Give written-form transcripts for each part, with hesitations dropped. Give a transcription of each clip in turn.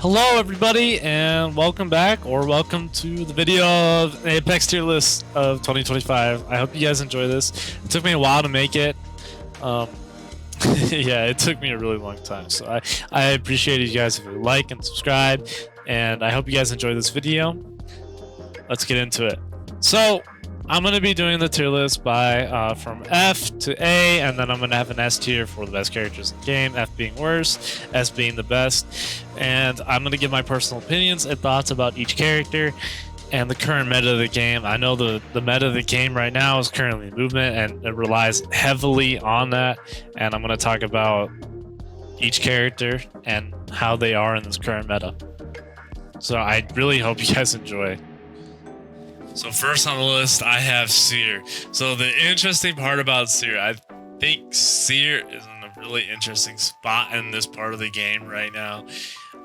Hello everybody and welcome back, or welcome to the video of Apex tier list of 2025. I hope you guys enjoy this. It took me a while to make it. Yeah, it took me a really long time, so I appreciate you guys if you like and subscribe, and I hope you guys enjoy this video. Let's get into it. So I'm going to be doing the tier list by from F to A, and then I'm going to have an S tier for the best characters in the game, F being worst, S being the best. And I'm going to give my personal opinions and thoughts about each character and the current meta of the game. I know the meta of the game right now is currently movement, and it relies heavily on that. And I'm going to talk about each character and how they are in this current meta. So I really hope you guys enjoy. So first on the list, I have Seer. So the interesting part about Seer, I think Seer is in a really interesting spot in this part of the game right now.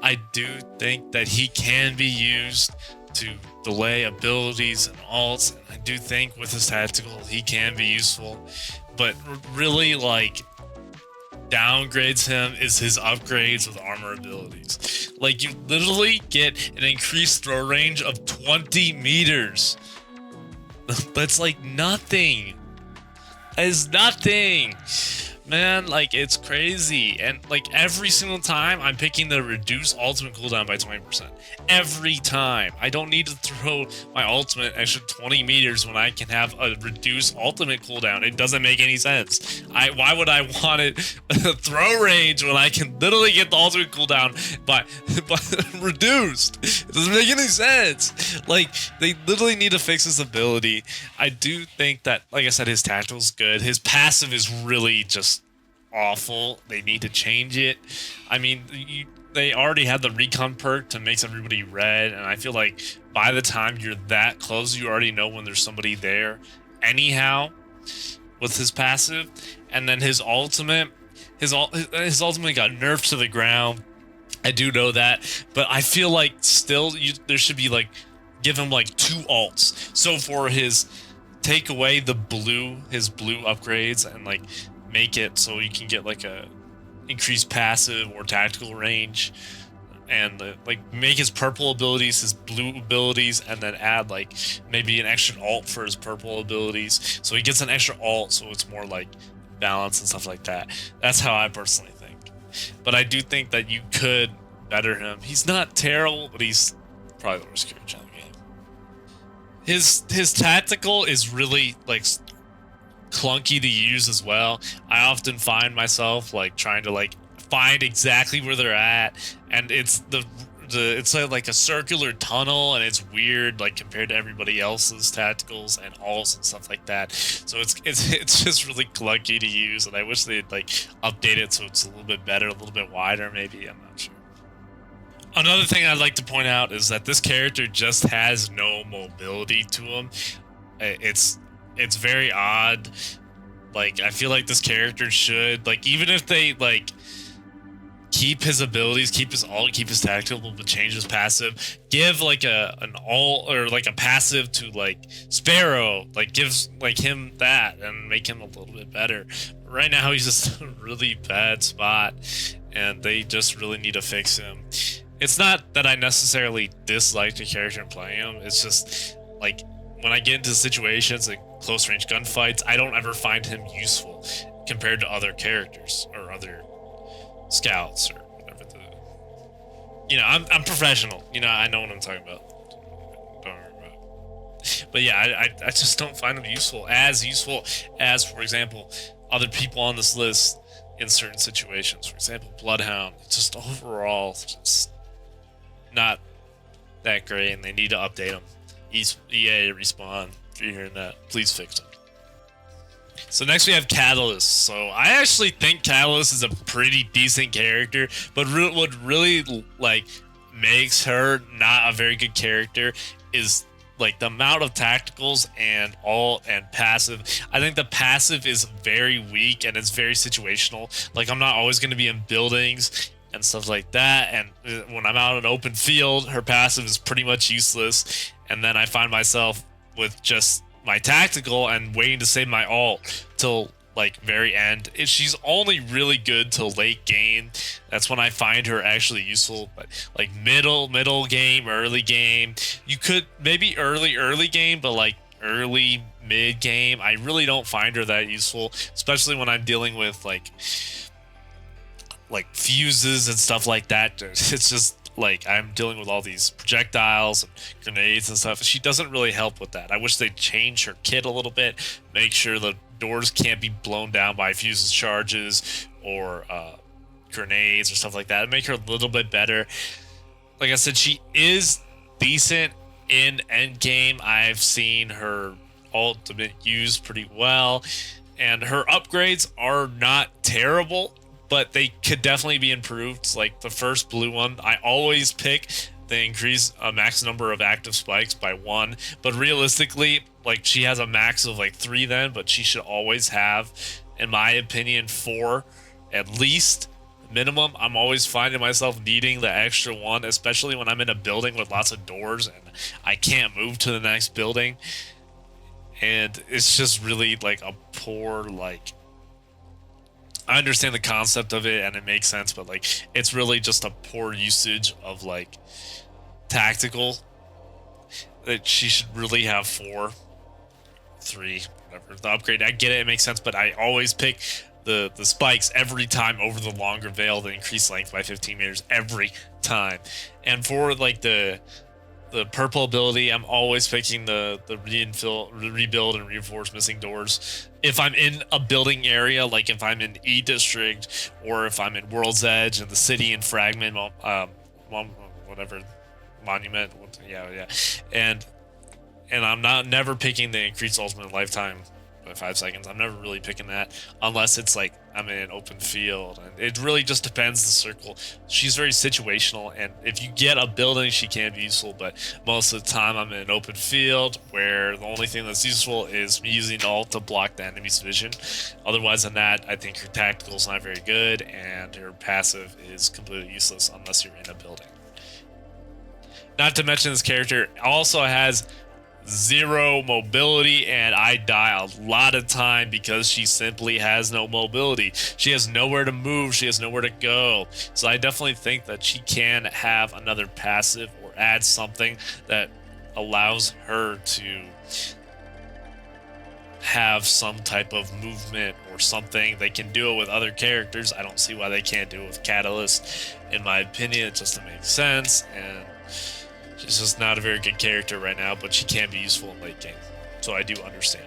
I do think that he can be used to delay abilities and ults, and I do think with his tactical he can be useful, but really like downgrades him is his upgrades with armor abilities. Like, you literally get an increased throw range of 20 meters. That's like nothing. That is nothing, man. Like, it's crazy. And like every single time I'm picking the reduce ultimate cooldown by 20%. Every time. I don't need to throw my ultimate extra 20 meters when I can have a reduced ultimate cooldown. It doesn't make any sense. Why would I want it throw range when I can literally get the ultimate cooldown but reduced? It doesn't make any sense. Like, they literally need to fix his ability. I do think that, like I said, his tactical's good. His passive is really just awful. They need to change it. I mean, they already had the recon perk to make everybody red, and I feel like by the time you're that close, you already know when there's somebody there anyhow with his passive. And then his ultimate got nerfed to the ground. I do know that, but I feel like still there should be like, give him like 2 ults. So for his, take away his blue upgrades and like make it so you can get like a increased passive or tactical range, and like make his purple abilities his blue abilities, and then add like maybe an extra ult for his purple abilities, so he gets an extra ult, so it's more like balance and stuff like that. That's how I personally think. But I do think that you could better him. He's not terrible, but he's probably the worst character in the game. His tactical is really like clunky to use as well. I often find myself like trying to like find exactly where they're at, and it's it's like a circular tunnel, and it's weird like compared to everybody else's tacticals and ults and stuff like that. So it's just really clunky to use, and I wish they'd like update it so it's a little bit better, a little bit wider maybe. I'm not sure. Another thing I'd like to point out is that this character just has no mobility to him. It's very odd. Like, I feel like this character should, like, even if they like keep his abilities, keep his ult, keep his tactical, but change his passive, give like an ult or like a passive to like Sparrow, like gives like him that and make him a little bit better. But right now he's just in a really bad spot, and they just really need to fix him. It's not that I necessarily dislike the character and playing him, it's just like when I get into situations like close range gunfights, I don't ever find him useful compared to other characters or other scouts or whatever. I'm professional. I know what I'm talking about. Don't worry about it. But yeah, I just don't find him useful as, for example, other people on this list in certain situations. For example, Bloodhound. Just overall, just not that great, and they need to update him. EA, Respawn, if you're hearing that, please fix them. So next we have Catalyst. So I actually think Catalyst is a pretty decent character, but what really like makes her not a very good character is like the amount of tacticals and ult and passive. I think the passive is very weak, and it's very situational. Like, I'm not always going to be in buildings and stuff like that, and when I'm out in an open field, her passive is pretty much useless, and then I find myself with just my tactical and waiting to save my ult till like very end. She's only really good till late game. That's when I find her actually useful. But like middle game, early game, you could maybe early game, but like early mid game, I really don't find her that useful, especially when I'm dealing with like fuses and stuff like that. It's just like I'm dealing with all these projectiles and grenades and stuff. She doesn't really help with that. I wish they'd change her kit a little bit, make sure the doors can't be blown down by fuses charges or grenades or stuff like that, make her a little bit better. Like I said, she is decent in endgame. I've seen her ultimate used pretty well, and her upgrades are not terrible, but they could definitely be improved. Like the first blue one, I always pick the increase a max number of active spikes by 1, but realistically, like she has a max of like 3 then, but she should always have, in my opinion, 4 at least minimum. I'm always finding myself needing the extra 1, especially when I'm in a building with lots of doors and I can't move to the next building, and it's just really like a poor, like, I understand the concept of it and it makes sense, but like it's really just a poor usage of like tactical. That she should really have 4, 3, whatever. The upgrade, I get it, it makes sense, but I always pick the spikes every time over the longer veil, the increased length by 15 meters every time. And for like the purple ability, I'm always picking the rebuild and reinforce missing doors. If I'm in a building area, like if I'm in E District or if I'm in World's Edge and the city and Fragment, whatever, Monument, yeah, and I'm never picking the increased ultimate lifetime by 5 seconds. I'm never really picking that unless it's like I'm in an open field, and it really just depends the circle. She's very situational, and if you get a building, she can be useful, but most of the time I'm in an open field where the only thing that's useful is me using ult to block the enemy's vision. Otherwise than that, I think her tactical is not very good, and her passive is completely useless unless you're in a building. Not to mention, this character also has 0 mobility, and I die a lot of time because she simply has no mobility. She has nowhere to move, she has nowhere to go. So I definitely think that she can have another passive or add something that allows her to have some type of movement or something. They can do it with other characters. I don't see why they can't do it with Catalyst. In my opinion, it just doesn't make sense, and she's just not a very good character right now, but she can be useful in late game, so I do understand.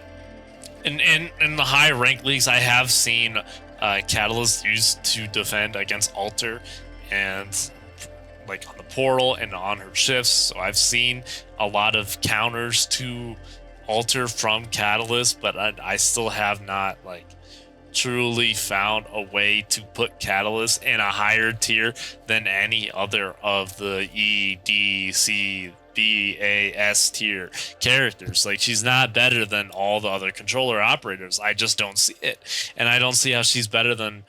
In the high rank leagues, I have seen Catalyst used to defend against Alter, and like on the portal and on her shifts, so I've seen a lot of counters to Alter from Catalyst, but I still have not like truly found a way to put Catalyst in a higher tier than any other of the E, D, C, B, A, S tier characters. Like, she's not better than all the other controller operators. I just don't see it. And I don't see how she's better than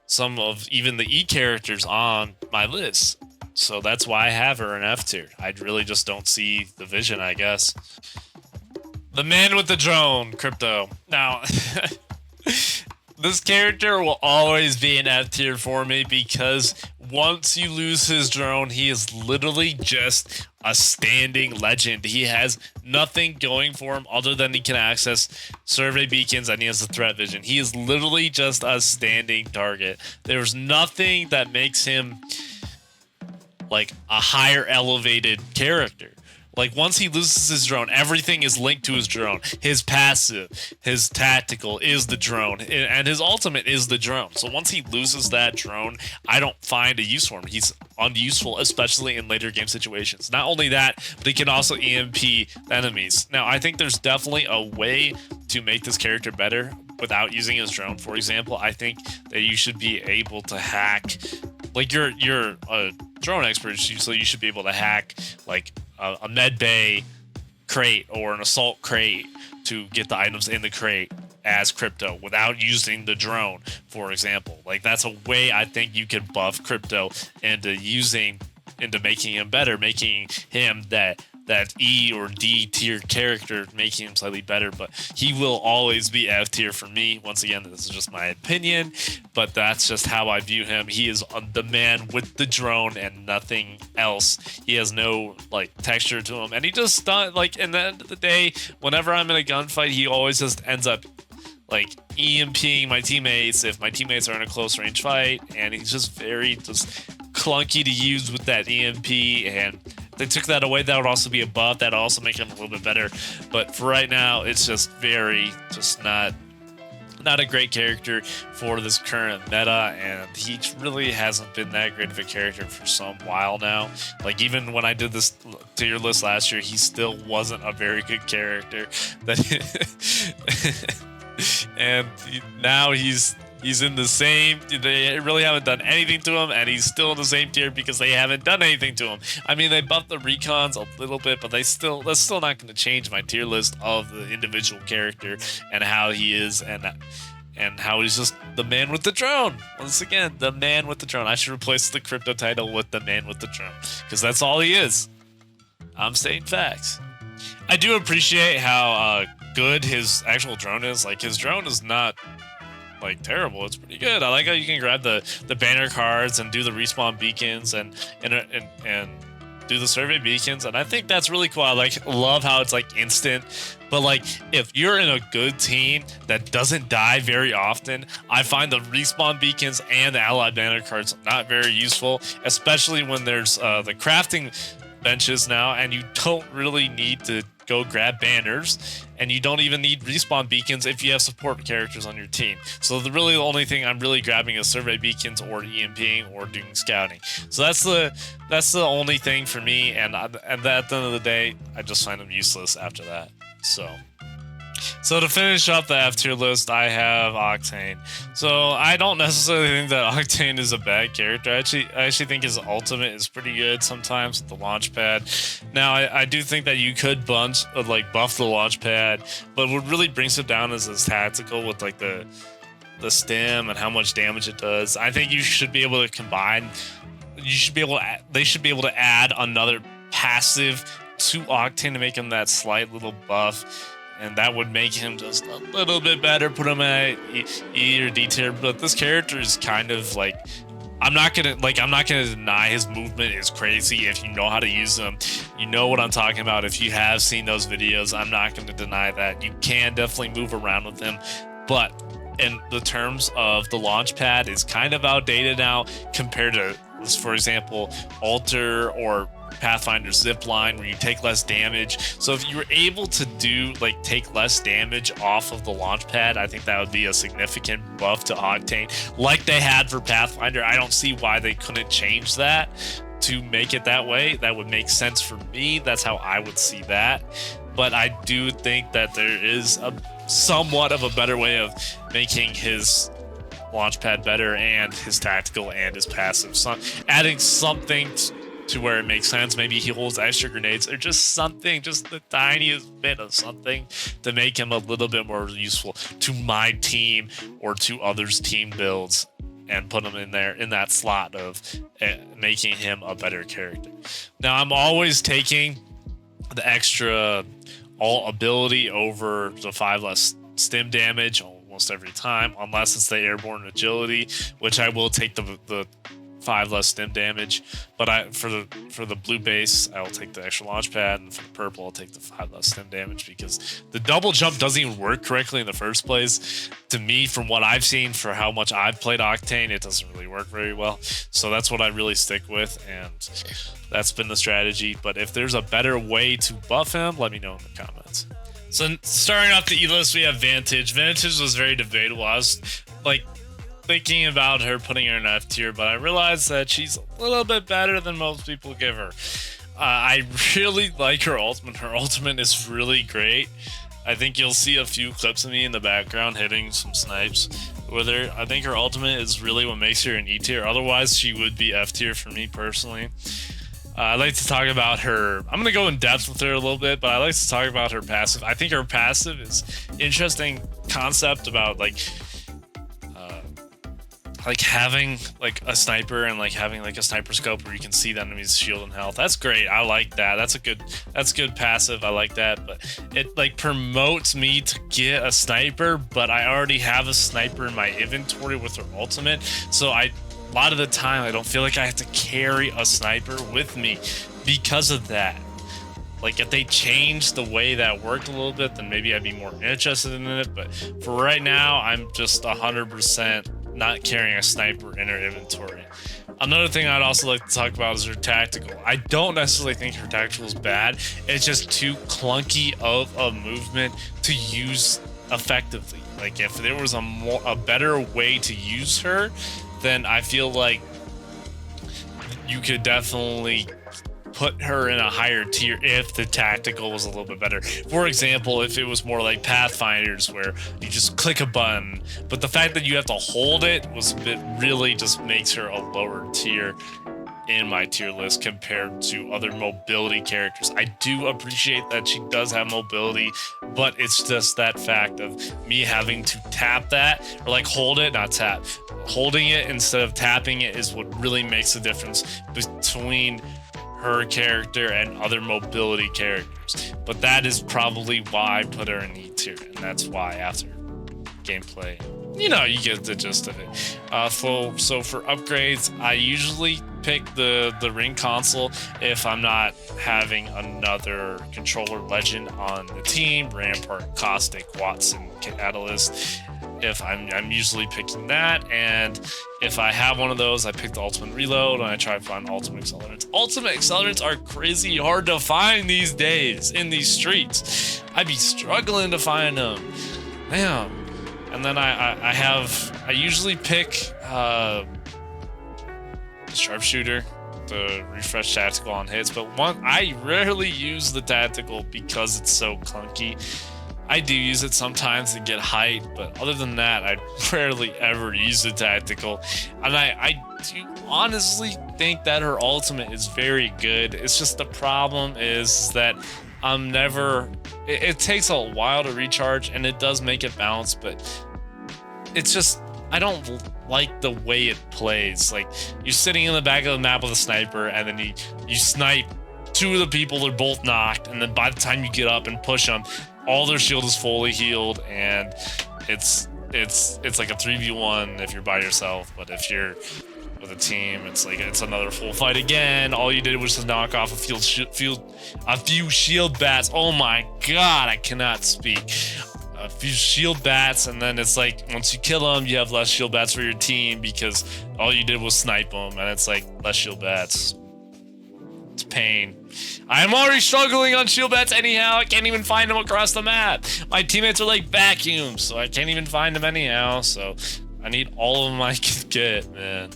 some of even the E characters on my list. So that's why I have her in F tier. I really just don't see the vision, I guess. The man with the drone, Crypto. Now, this character will always be an F tier for me because once you lose his drone, he is literally just a standing legend. He has nothing going for him other than he can access survey beacons and he has the threat vision. He is literally just a standing target. There's nothing that makes him like a higher elevated character. Like, once he loses his drone, everything is linked to his drone. His passive, his tactical is the drone, and his ultimate is the drone. So once he loses that drone, I don't find a use for him. He's unuseful, especially in later game situations. Not only that, but he can also EMP enemies. Now, I think there's definitely a way to make this character better without using his drone. For example, I think that you should be able to hack, like, you're a drone expert, so you should be able to hack, like, a med bay crate or an assault crate to get the items in the crate as Crypto without using the drone, for example. Like, that's a way I think you could buff Crypto into making him better, making him that that E or D tier character, making him slightly better, but he will always be F tier for me. Once again, this is just my opinion, but that's just how I view him. He is the man with the drone and nothing else. He has no like texture to him, and he just like, in the end of the day, whenever I'm in a gunfight, he always just ends up like EMPing my teammates if my teammates are in a close range fight, and he's just very clunky to use with that EMP, and they took that away. That would also be a buff. That would also make him a little bit better. But for right now, it's just not a great character for this current meta, and he really hasn't been that great of a character for some while now. Like, even when I did this tier list last year, he still wasn't a very good character. And now he's in the same. They really haven't done anything to him, and he's still in the same tier because they haven't done anything to him. I mean, they buffed the recons a little bit, but that's still not going to change my tier list of the individual character and how he is, and how he's just the man with the drone. Once again, the man with the drone. I should replace the crypto title with the man with the drone, because that's all he is. I'm stating facts. I do appreciate how good his actual drone is. Like, his drone is not like terrible. It's pretty good. I like how you can grab the banner cards and do the respawn beacons and do the survey beacons, and I think that's really cool. I love how it's like instant. But like, if you're in a good team that doesn't die very often, I find the respawn beacons and the allied banner cards not very useful, especially when there's the crafting benches now, and you don't really need to go grab banners, and you don't even need respawn beacons if you have support characters on your team. So the only thing I'm really grabbing is survey beacons or EMPing or doing scouting. So that's the only thing for me, and at the end of the day, I just find them useless after that. So to finish up the F tier list, I have Octane. So I don't necessarily think that Octane is a bad character. I actually think his ultimate is pretty good sometimes with the launch pad. Now I do think that you could buff the launch pad, but what really brings it down is his tactical with like the stem and how much damage it does. I think you should be able to combine. They should be able to add another passive to Octane to make him that slight little buff, and that would make him just a little bit better, put him at E or D tier. But this character is kind of like, I'm not gonna deny his movement is crazy. If you know how to use them, you know what I'm talking about. If you have seen those videos, I'm not gonna deny that you can definitely move around with him, but in the terms of the launch pad is kind of outdated now compared to, for example, Alter or Pathfinder Zipline, where you take less damage. So if you were able to take less damage off of the launch pad, I think that would be a significant buff to Octane, like they had for Pathfinder. I don't see why they couldn't change that to make it that way. That would make sense for me. That's how I would see that. But I do think that there is a somewhat of a better way of making his launch pad better, and his tactical and his passive. So adding something to where it makes sense. Maybe he holds extra grenades, or just something, just the tiniest bit of something to make him a little bit more useful to my team or to others' team builds, and put him in there in that slot of making him a better character. Now, I'm always taking the extra all ability over the 5 less stim damage almost every time, unless it's the airborne agility, which I will take the 5 less stim damage. But for the blue base, I'll take the extra launch pad, and for the purple, I'll take the 5 less stim damage, because the double jump doesn't even work correctly in the first place. To me, from what I've seen, for how much I've played Octane, it doesn't really work very well. So that's what I really stick with, and that's been the strategy. But if there's a better way to buff him, let me know in the comments. So starting off the E list, we have Vantage. Vantage was very debatable. I was thinking about her, putting her in F tier, but I realized that she's a little bit better than most people give her. I really like her ultimate. Her ultimate is really great. I think you'll see a few clips of me in the background hitting some snipes with her. I think her ultimate is really what makes her an E tier. Otherwise, she would be F tier for me personally. I'd like to talk about her. I'm going to go in depth with her a little bit, but I like to talk about her passive. I think her passive is interesting concept about like having like a sniper and like having like a sniper scope where you can see the enemy's shield and health. That's great. I like that. That's good passive. I like that. But it like promotes me to get a sniper, but I already have a sniper in my inventory with her ultimate. So a lot of the time I don't feel like I have to carry a sniper with me because of that. Like if they changed the way that worked a little bit, then maybe I'd be more interested in it. But for right now, I'm just 100% not carrying a sniper in her inventory. Another thing I'd also like to talk about is her tactical. I don't necessarily think her tactical is bad. It's just too clunky of a movement to use effectively. Like if there was a better way to use her, then I feel like you could definitely put her in a higher tier if the tactical was a little bit better. For example, if it was more like Pathfinders where you just click a button, but the fact that you have to hold it really just makes her a lower tier in my tier list compared to other mobility characters. I do appreciate that she does have mobility, but it's just that fact of me having to tap that, or like hold it, not tap. Holding it instead of tapping it is what really makes the difference between her character and other mobility characters. But that is probably why I put her in E tier, and that's why after gameplay, you know, you get the gist of it. So for upgrades, I usually pick the ring console if I'm not having another controller legend on the team. Rampart, Caustic, Watson, Catalyst. If I'm usually picking that, and if I have one of those, I pick the ultimate reload and I try to find ultimate accelerants. Ultimate accelerants are crazy hard to find these days in these streets. I'd be struggling to find them. Damn. And then I usually pick sharpshooter, the refresh tactical on hits, but I rarely use the tactical because it's so clunky. I do use it sometimes to get height, but other than that, I rarely ever use the tactical. And I do honestly think that her ultimate is very good. It's just the problem is that I'm never... It takes a while to recharge, and it does make it bounce, but it's just... I don't like the way it plays. Like, you're sitting in the back of the map with a sniper, and then you snipe two of the people, they're both knocked, and then by the time you get up and push them, all their shield is fully healed, and it's like a 3v1 if you're by yourself, but if you're with a team, it's like it's another full fight again. All you did was just knock off a few shield bats. Oh my god, I cannot speak. A few shield bats, and then it's like once you kill them, you have less shield bats for your team because all you did was snipe them, and it's like less shield bats. It's pain. I'm already struggling on shield bats anyhow. I can't even find them across the map. My teammates are like vacuums, so I can't even find them anyhow. So I need all of them I can get, man.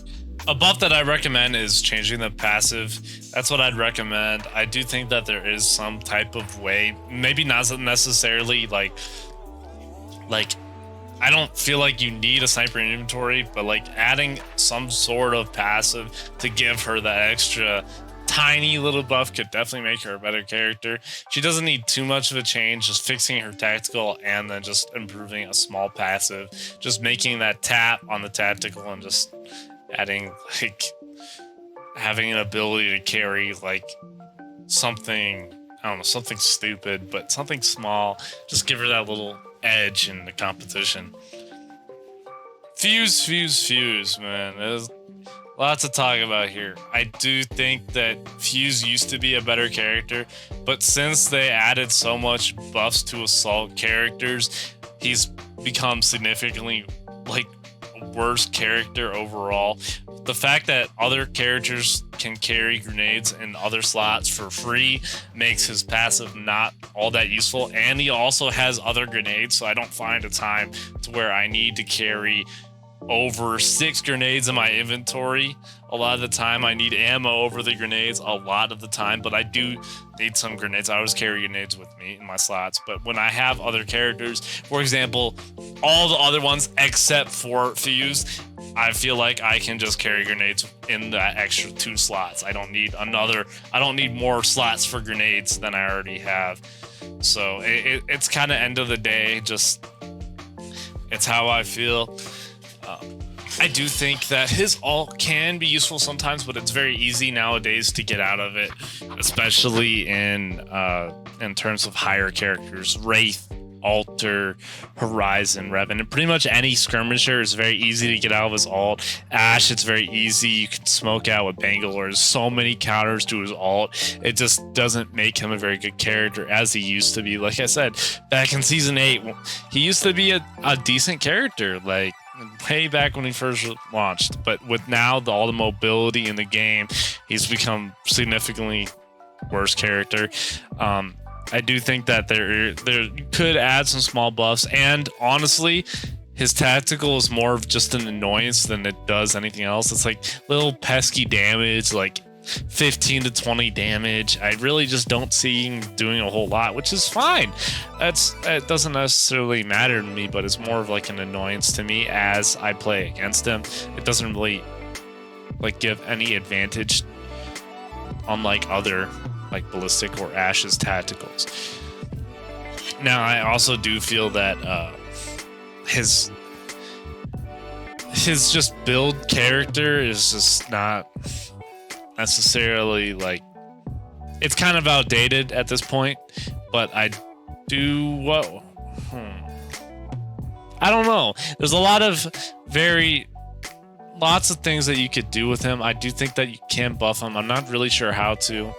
A buff that I recommend is changing the passive. That's what I'd recommend. I do think that there is some type of way, maybe not necessarily like I don't feel like you need a sniper in inventory, but like adding some sort of passive to give her that extra tiny little buff could definitely make her a better character. She doesn't need too much of a change, just fixing her tactical and then just improving a small passive, just making that tap on the tactical and just adding like having an ability to carry like something, I don't know, something stupid, but something small, just give her that little edge in the competition. Fuse, man. There's lots to talk about here. I do think that Fuse used to be a better character, but since they added so much buffs to assault characters, he's become significantly like a worse character overall. The fact that other characters can carry grenades in other slots for free makes his passive not all that useful, and he also has other grenades, so I don't find a time to where I need to carry over 6 grenades in my inventory. A lot of the time I need ammo over the grenades a lot of the time, but I do need some grenades. I always carry grenades with me in my slots, but when I have other characters, for example, all the other ones except for Fuse, I feel like I can just carry grenades in that extra 2 slots. I don't need more slots for grenades than I already have. So it's kind of end of the day, just it's how I feel. I do think that his ult can be useful sometimes, but it's very easy nowadays to get out of it, especially in terms of higher characters. Wraith, Alter, Horizon, Revan, and pretty much any skirmisher is very easy to get out of his ult. Ashe, it's very easy. You can smoke out with Bangalore. There's so many counters to his ult. It just doesn't make him a very good character as he used to be. Like I said, back in Season 8, he used to be a decent character, like way back when he first launched. But with now all the mobility in the game, he's become significantly worse character. I do think that there could add some small buffs, and honestly, his tactical is more of just an annoyance than it does anything else. It's like little pesky damage, like 15 to 20 damage. I really just don't see him doing a whole lot, which is fine. It doesn't necessarily matter to me, but it's more of like an annoyance to me as I play against him. It doesn't really like give any advantage, unlike other like Ballistic or Ashe's tacticals. Now, I also do feel that his just build character is just not necessarily like, it's kind of outdated at this point, but I don't know. There's a lot of lots of things that you could do with him. I do think that you can buff him. I'm not really sure how to.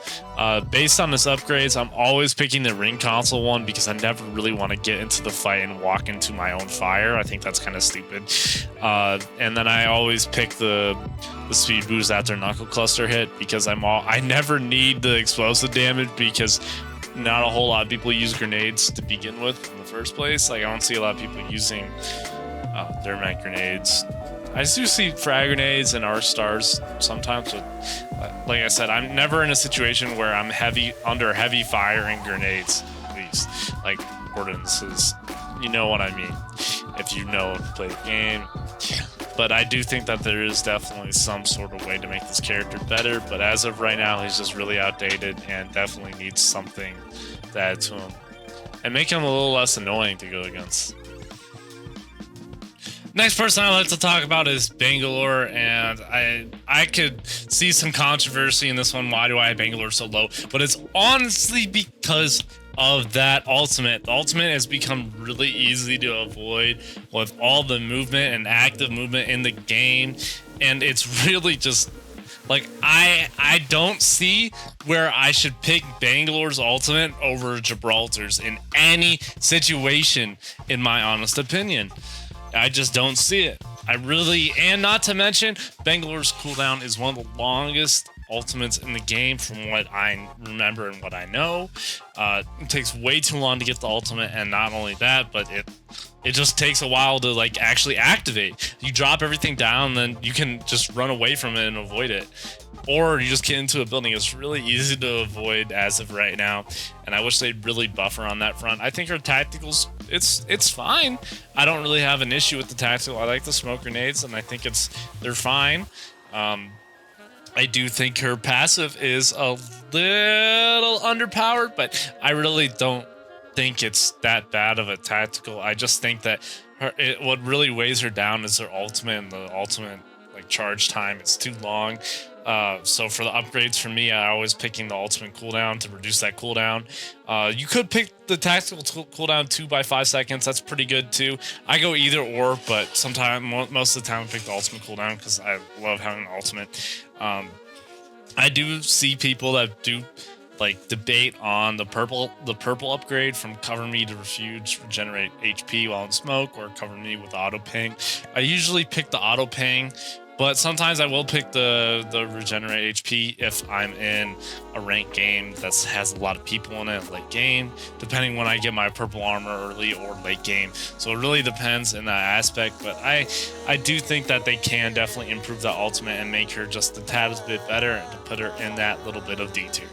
Based on his upgrades, I'm always picking the ring console one because I never really want to get into the fight and walk into my own fire. I think that's kind of stupid. And then I always pick the speed boost after knuckle cluster hit because I never need the explosive damage because not a whole lot of people use grenades to begin with in the first place. Like, I don't see a lot of people using thermite grenades. I do see frag grenades and arc stars sometimes, but like I said, I'm never in a situation where I'm under heavy fire and grenades, at least. Like ordinances, you know what I mean, if you know and play the game. But I do think that there is definitely some sort of way to make this character better, but as of right now, he's just really outdated and definitely needs something to add to him and make him a little less annoying to go against. Next person I'd like to talk about is Bangalore, and I could see some controversy in this one. Why do I have Bangalore so low? But it's honestly because of that ultimate. The ultimate has become really easy to avoid with all the movement and active movement in the game, and it's really just like I don't see where I should pick Bangalore's ultimate over Gibraltar's in any situation, in my honest opinion. I just don't see it. And not to mention, Bangalore's cooldown is one of the longest ultimates in the game from what I remember and what I know. It takes way too long to get the ultimate, and not only that, but it just takes a while to like actually activate. You drop everything down, then you can just run away from it and avoid it. Or you just get into a building. It's really easy to avoid as of right now, and I wish they'd really buffer on that front. I think her tacticals, it's fine. I don't really have an issue with the tactical. I like the smoke grenades, and I think they're fine. I do think her passive is a little underpowered, but I really don't think it's that bad of a tactical. I just think that what really weighs her down is her ultimate, and the ultimate like charge time is too long. So for the upgrades, for me, I always picking the ultimate cooldown to reduce that cooldown. You could pick the tactical cooldown 2 by 5 seconds. That's pretty good too. I go either or, but most of the time I pick the ultimate cooldown because I love having the ultimate. I do see people that do like debate on the purple upgrade from Cover Me to Refuge, regenerate HP while in smoke, or Cover Me with auto ping. I usually pick the auto ping, but sometimes I will pick the regenerate HP if I'm in a ranked game that has a lot of people in it, late game, depending when I get my purple armor early or late game. So it really depends in that aspect, but I do think that they can definitely improve the ultimate and make her just a tad bit better and to put her in that little bit of D tier.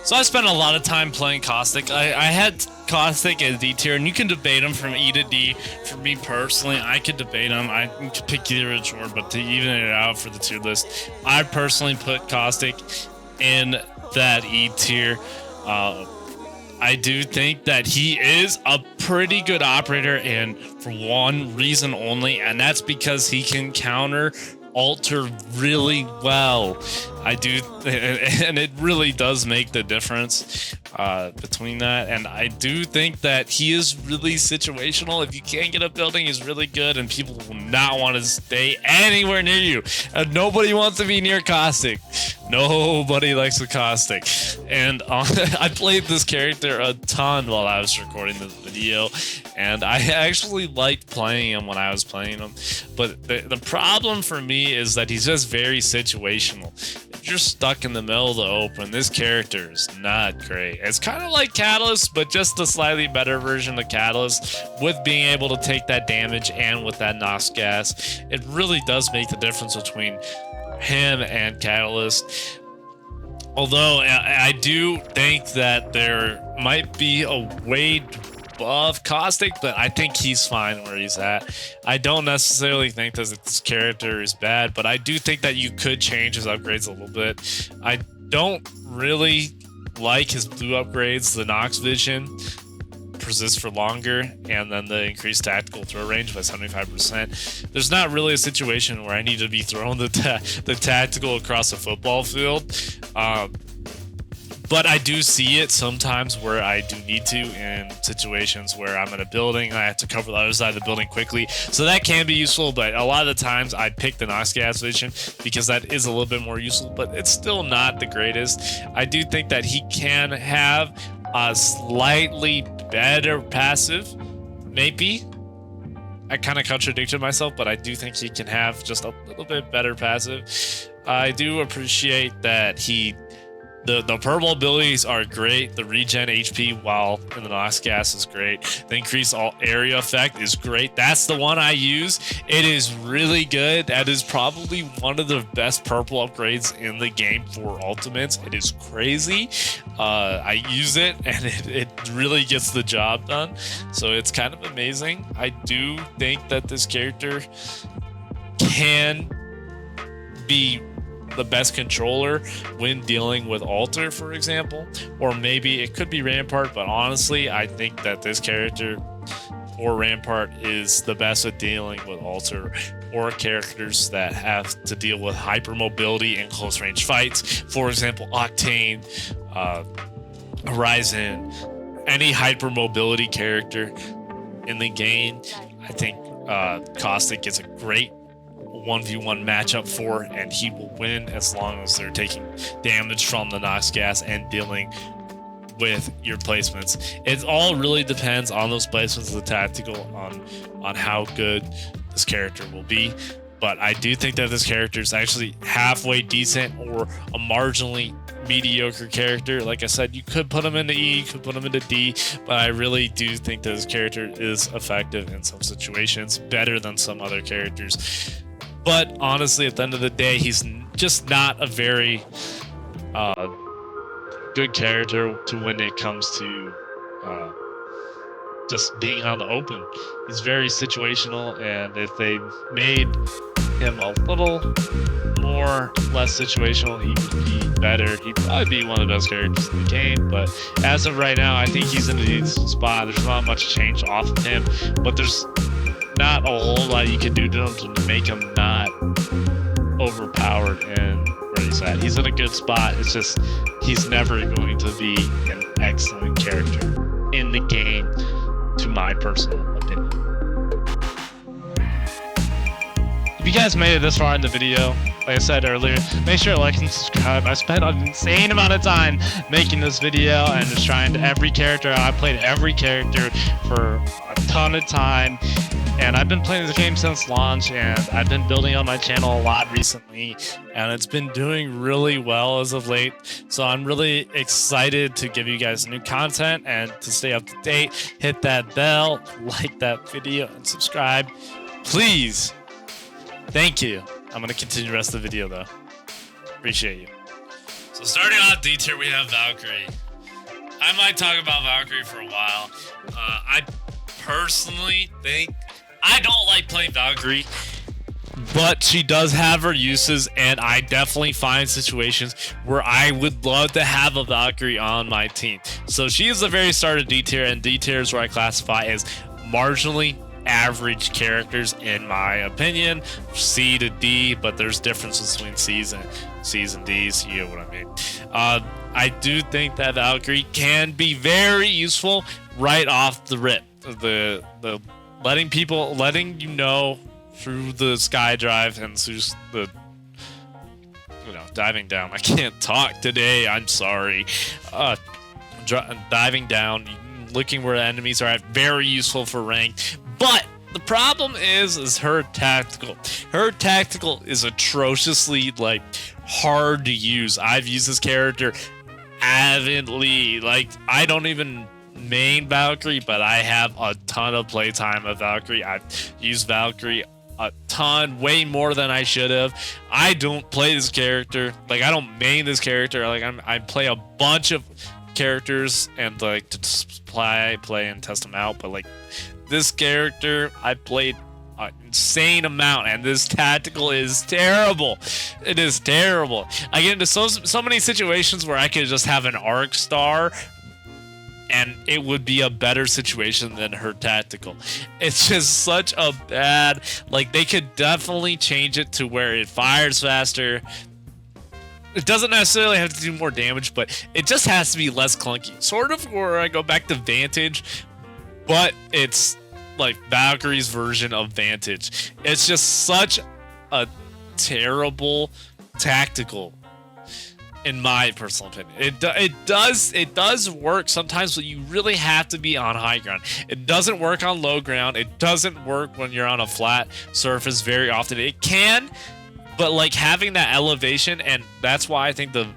So I spent a lot of time playing Caustic. I had Caustic as D tier, and you can debate them from E to D. For me personally, I could debate them. I could pick either which one, but to even it out for the tier list, I personally put Caustic in that E tier. I do think that he is a pretty good operator, and for one reason only, and that's because he can counter alter really well. I do, and it really does make the difference between that. And I do think that he is really situational. If you can't get a building, he's really good, and people will not want to stay anywhere near you. And nobody wants to be near Caustic. Nobody likes the Caustic. And I played this character a ton while I was recording this video, and I actually liked playing him when I was playing him. But the problem for me is that he's just very situational. If you're stuck in the middle of the open, this character is not great. It's kind of like Catalyst, but just a slightly better version of Catalyst, with being able to take that damage and with that Nox gas. It really does make the difference between him and Catalyst. Although I do think that there might be a way above Caustic, but I think he's fine where he's at. I don't necessarily think that this character is bad, but I do think that you could change his upgrades a little bit. I don't really like his blue upgrades. The Nox vision persists for longer, and then the increased tactical throw range by 75%. There's not really a situation where I need to be throwing the tactical across a football field. But I do see it sometimes where I do need to, in situations where I'm in a building and I have to cover the other side of the building quickly. So that can be useful, but a lot of the times I pick the Nox gas vision because that is a little bit more useful, but it's still not the greatest. I do think that he can have a slightly better passive, maybe. I kind of contradicted myself, but I do think he can have just a little bit better passive. I do appreciate that the purple abilities are great. The regen HP while in the Nox gas is great. The increased all area effect is great. That's the one I use. It is really good. That is probably one of the best purple upgrades in the game for ultimates. It is crazy. I use it, and it really gets the job done. So it's kind of amazing. I do think that this character can be the best controller when dealing with Alter, for example, or maybe it could be Rampart, but honestly I think that this character or Rampart is the best at dealing with Alter or characters that have to deal with hypermobility in close range fights. For example, Octane, Horizon, any hypermobility character in the game. I think Caustic gets a great 1v1 matchup for, and he will win as long as they're taking damage from the Nox gas and dealing with your placements. It all really depends on those placements of the tactical, on how good this character will be. But I do think that this character is actually halfway decent or a marginally mediocre character. Like I said, you could put him into E, you could put him into D, but I really do think that this character is effective in some situations, better than some other characters. But honestly, at the end of the day, he's just not a very good character to when it comes to just being on the open. He's very situational, and if they made him a little less situational, he would be better. He'd probably be one of the best characters in the game, but as of right now, I think he's in a decent spot. There's not much change off of him, but there's not a whole lot you can do to him to make him not overpowered and where he's at. He's in a good spot. It's just he's never going to be an excellent character in the game, to my personal opinion. If you guys made it this far in the video, like I said earlier, make sure to like and subscribe. I spent an insane amount of time making this video and just trying every character. I played every character for a ton of time, and I've been playing this game since launch, and I've been building on my channel a lot recently, and it's been doing really well as of late. So I'm really excited to give you guys new content, and to stay up to date, hit that bell, like that video, and subscribe, please. Thank you. I'm going to continue the rest of the video, though. Appreciate you. So starting off D tier, we have Valkyrie. I might talk about Valkyrie for a while. I personally think I don't like playing Valkyrie but she does have her uses, and I definitely find situations where I would love to have a Valkyrie on my team. So she is a very starter D tier, and D tier is where I classify as marginally average characters in my opinion, C to D, but there's differences between C's and D's, you know what I mean. I do think that Valkyrie can be very useful right off the rip. The letting you know through the sky drive and through the diving down. I can't talk today, I'm sorry. Diving down, looking where the enemies are at, very useful for rank. But the problem is her tactical. Her tactical is atrociously hard to use. I've used this character avidly. I don't even main Valkyrie, but I have a ton of playtime of Valkyrie. I've used Valkyrie a ton, way more than I should have. I don't play this character. I don't main this character. I play a bunch of characters and to play and test them out, but this character I played an insane amount, and this tactical is terrible. It is terrible. I get into so many situations where I could just have an arc star and it would be a better situation than her tactical. It's just such a bad, they could definitely change it to where it fires faster. It doesn't necessarily have to do more damage, but it just has to be less clunky. Sort of where I go back to Vantage, but it's Valkyrie's version of Vantage. It's just such a terrible tactical, in my personal opinion. It does work sometimes, but you really have to be on high ground. It doesn't work on low ground. It doesn't work when you're on a flat surface very often. It can, but having that elevation, and that's why I think the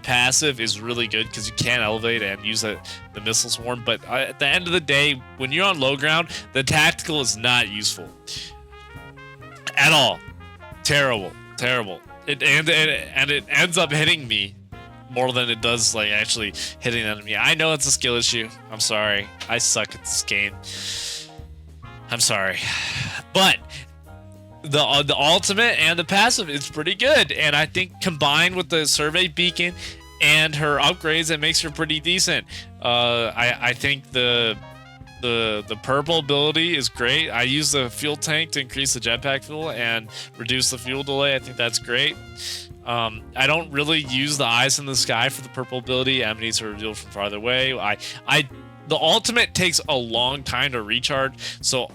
passive is really good, because you can elevate and use the missile swarm. But at the end of the day, when you're on low ground, the tactical is not useful at all. Terrible. It ends up hitting me more than it does actually hitting an enemy. I know it's a skill issue. I'm sorry. I suck at this game. I'm sorry, but the ultimate and the passive is pretty good, and I think combined with the survey beacon and her upgrades, it makes her pretty decent. I think the purple ability is great. I use the fuel tank to increase the jetpack fuel and reduce the fuel delay. I think that's great. I don't really use the eyes in the sky for the purple ability. Enemies are revealed from farther away. The ultimate takes a long time to recharge, so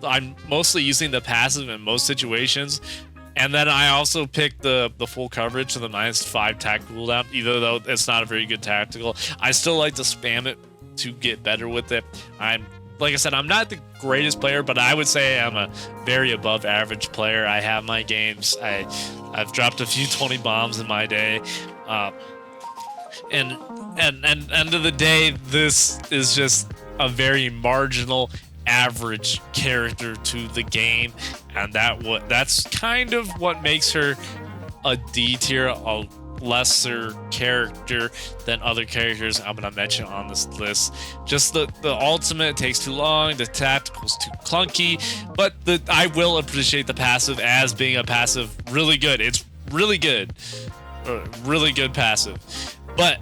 I'm mostly using the passive in most situations. And then I also pick the full coverage to the -5 tac cooldown, even though it's not a very good tactical. I still like to spam it to get better with it. Like I said, I'm not the greatest player, but I would say I'm a very above average player. I have my games. I've dropped a few 20 bombs in my day. And end of the day, this is just a very marginal average character to the game, and that's kind of what makes her a D tier, a lesser character than other characters I'm gonna mention on this list. Just the ultimate takes too long, the tactical's too clunky, but I will appreciate the passive as being a passive really good. It's really good, really good passive. But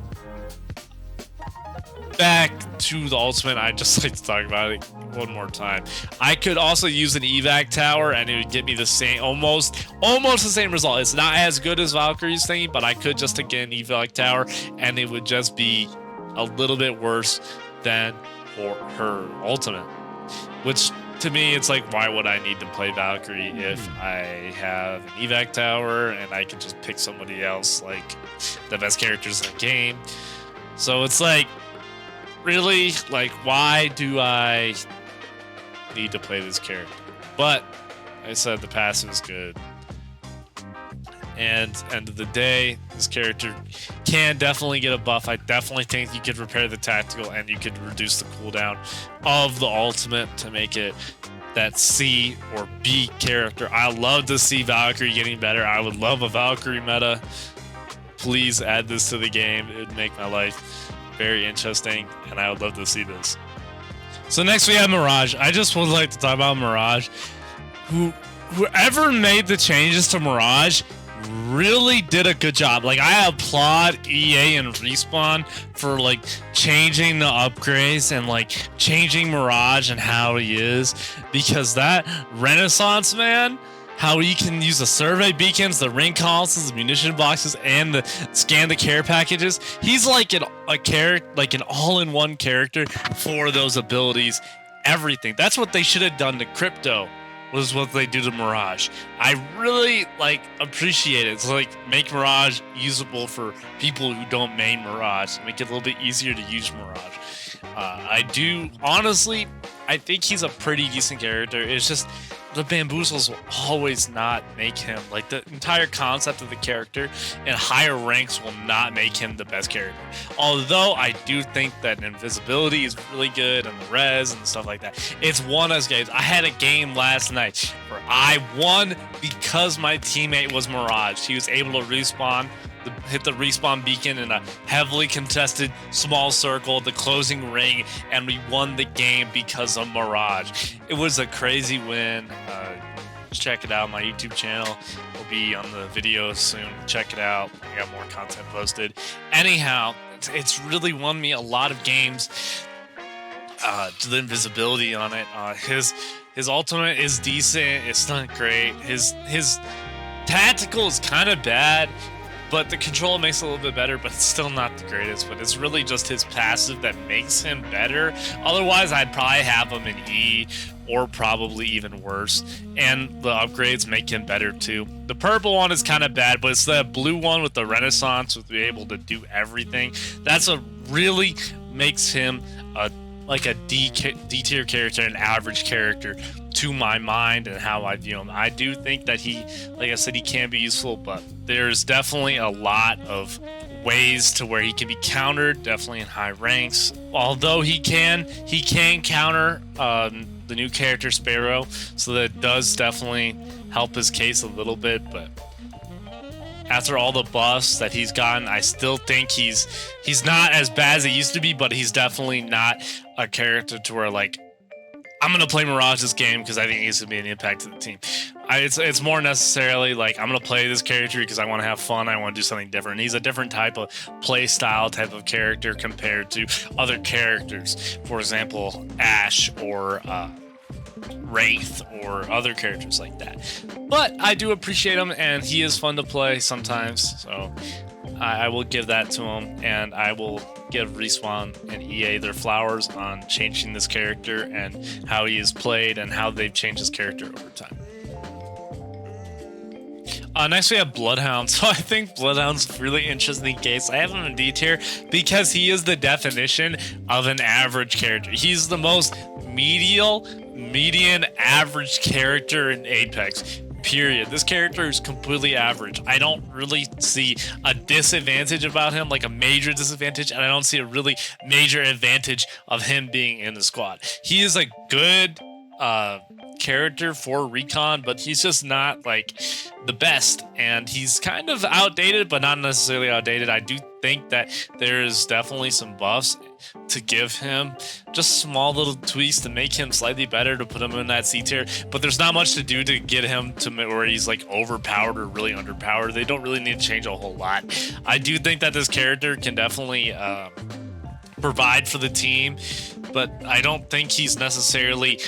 back to the ultimate, I just like to talk about it one more time. I could also use an evac tower and it would get me the same, almost the same result. It's not as good as Valkyrie's thing, but I could just get an evac tower and it would just be a little bit worse than for her ultimate, which to me, it's why would I need to play Valkyrie if I have an evac tower and I can just pick somebody else, the best characters in the game? So it's really, why do I need to play this character? But I said the passive is good, and end of the day, this character can definitely get a buff. I definitely think you could repair the tactical and you could reduce the cooldown of the ultimate to make it that C or B character. I love to see Valkyrie getting better. I would love a Valkyrie meta. Please add this to the game. It would make my life very interesting, and I would love to see this. So next we have Mirage. I just would like to talk about Mirage, who whoever made the changes to Mirage really did a good job. Like, I applaud EA and Respawn for like changing the upgrades and like changing Mirage and how he is, because that Renaissance, man, how he can use the survey beacons, the ring consoles, the munition boxes, and the scan the care packages. He's like an all-in-one character for those abilities. Everything. That's what they should have done to Crypto. Was what they do to Mirage. I really like appreciate it. It's like make Mirage usable for people who don't main Mirage. Make it a little bit easier to use Mirage. I do honestly. I think he's a pretty decent character. It's just the bamboozles will always not make him, like, the entire concept of the character and higher ranks will not make him the best character. Although I do think that invisibility is really good and the res and stuff like that. It's one of those games. I had a game last night where I won because my teammate was Mirage. He was able to respawn, hit the respawn beacon in a heavily contested small circle, the closing ring, and we won the game because of Mirage. It was a crazy win. Check it out. My YouTube channel will be on the video soon. Check it out. I got more content posted. Anyhow, it's really won me a lot of games. The invisibility on it. His ultimate is decent. It's not great. His tactical is kind of bad, but the control makes it a little bit better, but it's still not the greatest. But it's really just his passive that makes him better. Otherwise, I'd probably have him in E, or probably even worse. And the upgrades make him better too. The purple one is kind of bad, but it's the blue one with the Renaissance, with being able to do everything. That's what really makes him like a D tier character, an average character to my mind and how I view him. I do think that he, like I said, he can be useful, but there's definitely a lot of ways to where he can be countered, definitely in high ranks. Although he can counter the new character Sparrow, so that does definitely help his case a little bit. But after all the buffs that he's gotten, I still think he's not as bad as he used to be, but he's definitely not a character to where, like, I'm going to play Mirage this game because I think he's going to be an impact to the team. It's more necessarily like, I'm going to play this character because I want to have fun. I want to do something different. He's a different type of play style type of character compared to other characters. For example, Ash or Wraith or other characters like that. But I do appreciate him, and he is fun to play sometimes. So I will give that to him, and I will give Respawn and EA their flowers on changing this character and how he is played and how they've changed his character over time. Next we have Bloodhound. So I think Bloodhound's a really interesting case. I have him in D tier because he is the definition of an average character. He's the most median average character in Apex. Period. This character is completely average. I don't really see a disadvantage about him, like a major disadvantage, and I don't see a really major advantage of him being in the squad. He is a good character for recon, but he's just not like the best, and he's kind of outdated, but not necessarily outdated. I do think that there's definitely some buffs to give him, just small little tweaks to make him slightly better, to put him in that C tier, but there's not much to do to get him to where he's like overpowered or really underpowered. They don't really need to change a whole lot. I do think that this character can definitely provide for the team, but I don't think he's necessarily,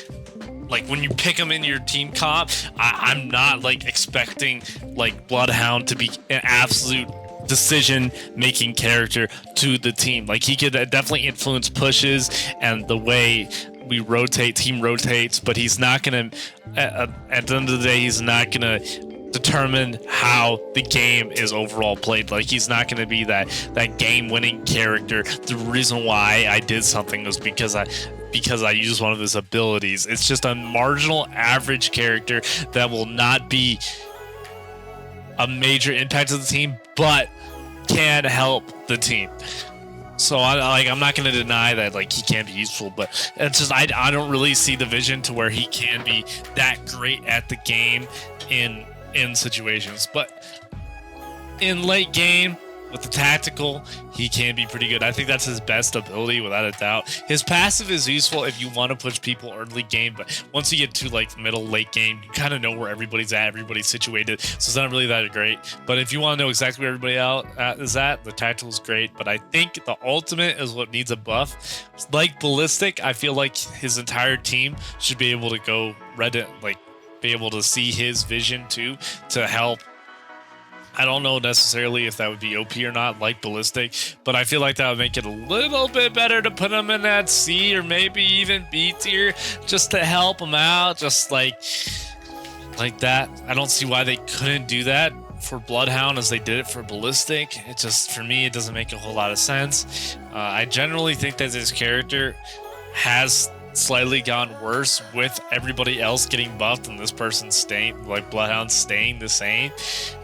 like, when you pick him in your team comp, I'm not like expecting like Bloodhound to be an absolute decision-making character to the team. Like, he could definitely influence pushes and the way we rotate, team rotates, but he's not gonna, at the end of the day, he's not gonna determine how the game is overall played. Like, he's not gonna be that game-winning character. The reason why I did something was because I used one of his abilities. It's just a marginal average character that will not be a major impact to the team, but can help the team. So I'm not going to deny that like he can be useful, but it's just I don't really see the vision to where he can be that great at the game in situations. But in late game, with the tactical, he can be pretty good. I think that's his best ability, without a doubt. His passive is useful if you want to push people early game, but once you get to like middle, late game, you kind of know where everybody's at, everybody's situated, so it's not really that great. But if you want to know exactly where everybody is at, the tactical is great. But I think the ultimate is what needs a buff. Like Ballistic, I feel like his entire team should be able to go Reddit, like be able to see his vision too, to help. I don't know necessarily if that would be OP or not, like Ballistic, but I feel like that would make it a little bit better to put him in that C or maybe even B tier, just to help him out, just like that. I don't see why they couldn't do that for Bloodhound as they did it for Ballistic. It just, for me, it doesn't make a whole lot of sense. I generally think that this character has slightly gotten worse with everybody else getting buffed and this person staying, like Bloodhound staying the same.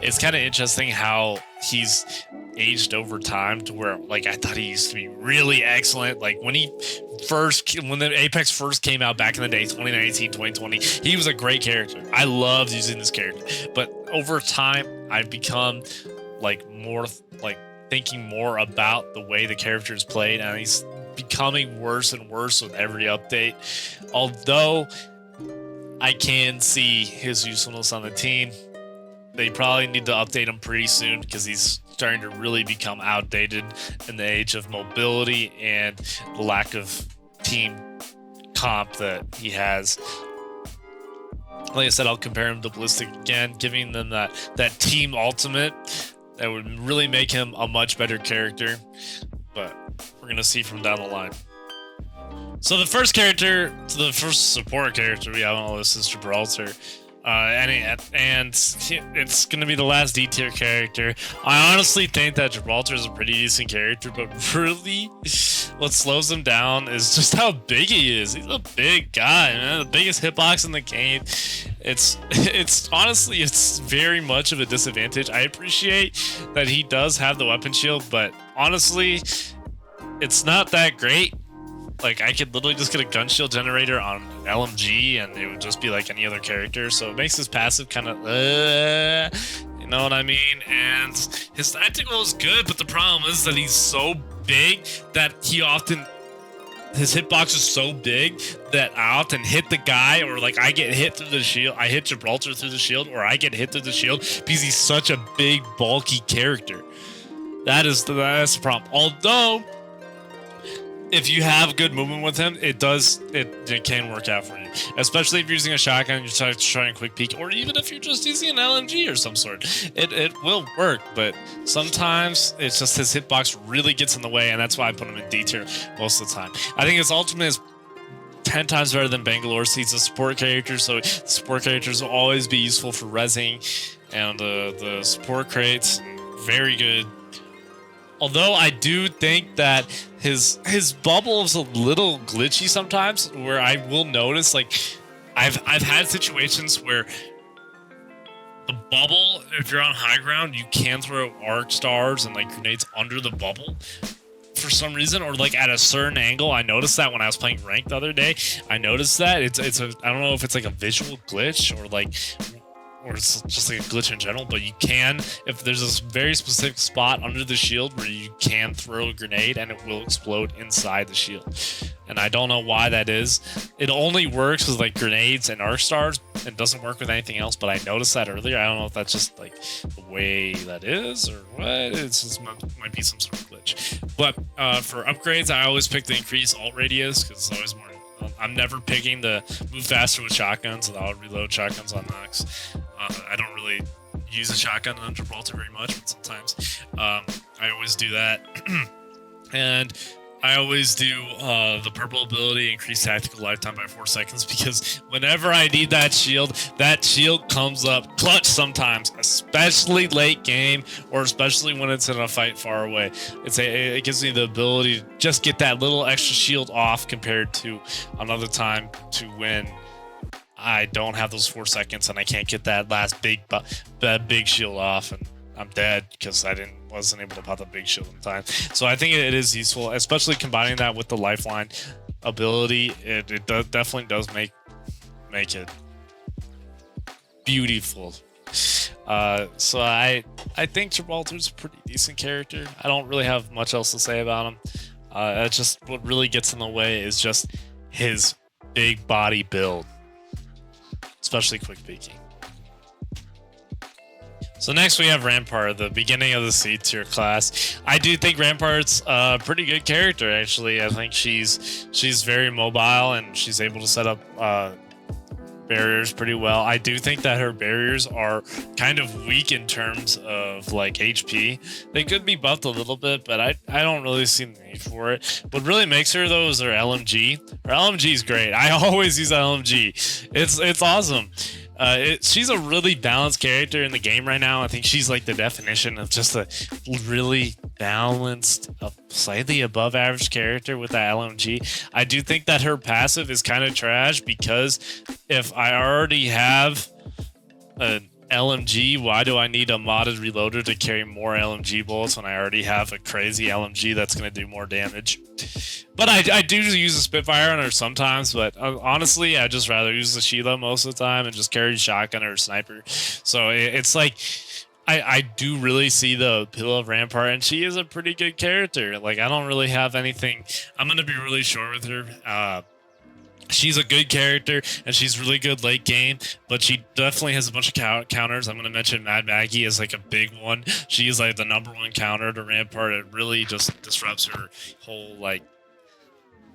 It's kind of interesting how he's aged over time to where, like, I thought he used to be really excellent. Like when the Apex first came out back in the day, 2019, 2020, he was a great character. I loved using this character, but over time I've become like more like thinking more about the way the character is played, and he's becoming worse and worse with every update. Although I can see his usefulness on the team, they probably need to update him pretty soon because he's starting to really become outdated in the age of mobility and the lack of team comp that he has. Like I said, I'll compare him to Ballistic again, giving them that team ultimate that would really make him a much better character. But we're gonna see from down the line. So the first support character we have on the list is Gibraltar, and it's gonna be the last D tier character. I honestly think that Gibraltar is a pretty decent character, but really, what slows him down is just how big he is. He's a big guy, man, the biggest hitbox in the game. It's honestly, it's very much of a disadvantage. I appreciate that he does have the weapon shield, but honestly, it's not that great. Like, I could literally just get a gun shield generator on LMG and it would just be like any other character, so it makes his passive kind of you know what I mean? And his tactical is good, but the problem is that he's so big that his hitbox is so big that I often hit the guy, or like I get hit through the shield. I hit Gibraltar through the shield, or I get hit through the shield because he's such a big, bulky character. That's the problem. Although, if you have good movement with him, it can work out for you. Especially if you're using a shotgun and you're trying to quick peek, or even if you're just using an LMG or some sort. It will work, but sometimes it's just his hitbox really gets in the way, and that's why I put him in D tier most of the time. I think his ultimate is 10 times better than Bangalore's. He's a support character, so support characters will always be useful for rezzing, and the support crates, very good. Although I do think that his bubble is a little glitchy sometimes, where I will notice, like, I've had situations where the bubble, if you're on high ground, you can throw arc stars and like grenades under the bubble for some reason, or like at a certain angle. I noticed that when I was playing ranked the other day. I noticed that I don't know if it's like a visual glitch or it's just like a glitch in general, but you can, if there's this very specific spot under the shield where you can throw a grenade and it will explode inside the shield. And I don't know why that is. It only works with like grenades and arc stars. It doesn't work with anything else, but I noticed that earlier. I don't know if that's just like the way that is or what. It's just might be some sort of glitch. But for upgrades, I always pick the increased alt radius because it's always more. I'm never picking the move faster with shotguns, and I'll reload shotguns on Nox. I don't really use a shotgun on Gibraltar very much, but sometimes I always do that. And I always do the purple ability, increase tactical lifetime by 4 seconds, because whenever I need that shield comes up clutch sometimes, especially late game, or especially when it's in a fight far away. It gives me the ability to just get that little extra shield off compared to another time to when I don't have those 4 seconds and I can't get that last big shield off, and I'm dead because I wasn't able to pop the big shield in time. So I think it is useful, especially combining that with the lifeline ability. It definitely does make it beautiful. So I think Gibraltar's a pretty decent character. I don't really have much else to say about him. It's just what really gets in the way is just his big body build, especially quick peeking. So next we have Rampart, the beginning of the C tier class. I do think Rampart's a pretty good character, actually. I think she's very mobile and she's able to set up barriers pretty well. I do think that her barriers are kind of weak in terms of like HP. They could be buffed a little bit, but I don't really see the need for it. What really makes her though is her LMG. Her LMG is great. I always use LMG. It's awesome. She's a really balanced character in the game right now. I think she's like the definition of just a really balanced, slightly above average character with that LMG. I do think that her passive is kind of trash because if I already have an LMG, why do I need a modded reloader to carry more LMG bullets when I already have a crazy LMG that's going to do more damage? But I do use a Spitfire on her sometimes, but honestly, I just rather use the Sheila most of the time and just carry shotgun or sniper. So it's like, I do really see the appeal of Rampart, and she is a pretty good character. Like, I don't really have anything. I'm going to be really short with her. She's a good character, and she's really good late game, but she definitely has a bunch of counters. I'm going to mention Mad Maggie as like a big one. She is like the #1 counter to Rampart. It really just disrupts her whole like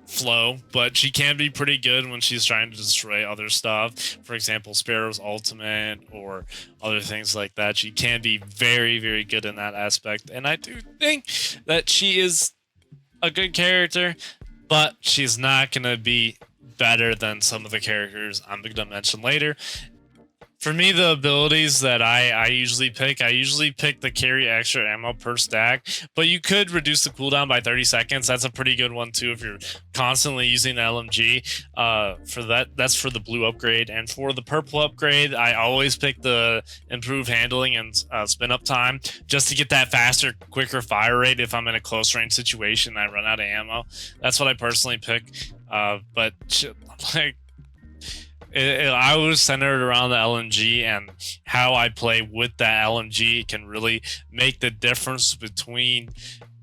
flow, but she can be pretty good when she's trying to destroy other stuff. For example, Sparrow's ultimate or other things like that. She can be very, very good in that aspect, and I do think that she is a good character, but she's not going to be better than some of the characters I'm going to mention later. For me, the abilities that I usually pick the carry extra ammo per stack, but you could reduce the cooldown by 30 seconds. That's a pretty good one too if you're constantly using the LMG. That's for the blue upgrade, and for the purple upgrade, I always pick the improved handling and spin up time just to get that faster, quicker fire rate if I'm in a close range situation and I run out of ammo. That's what I personally pick. But like, I was centered around the LMG, and how I play with that LMG can really make the difference between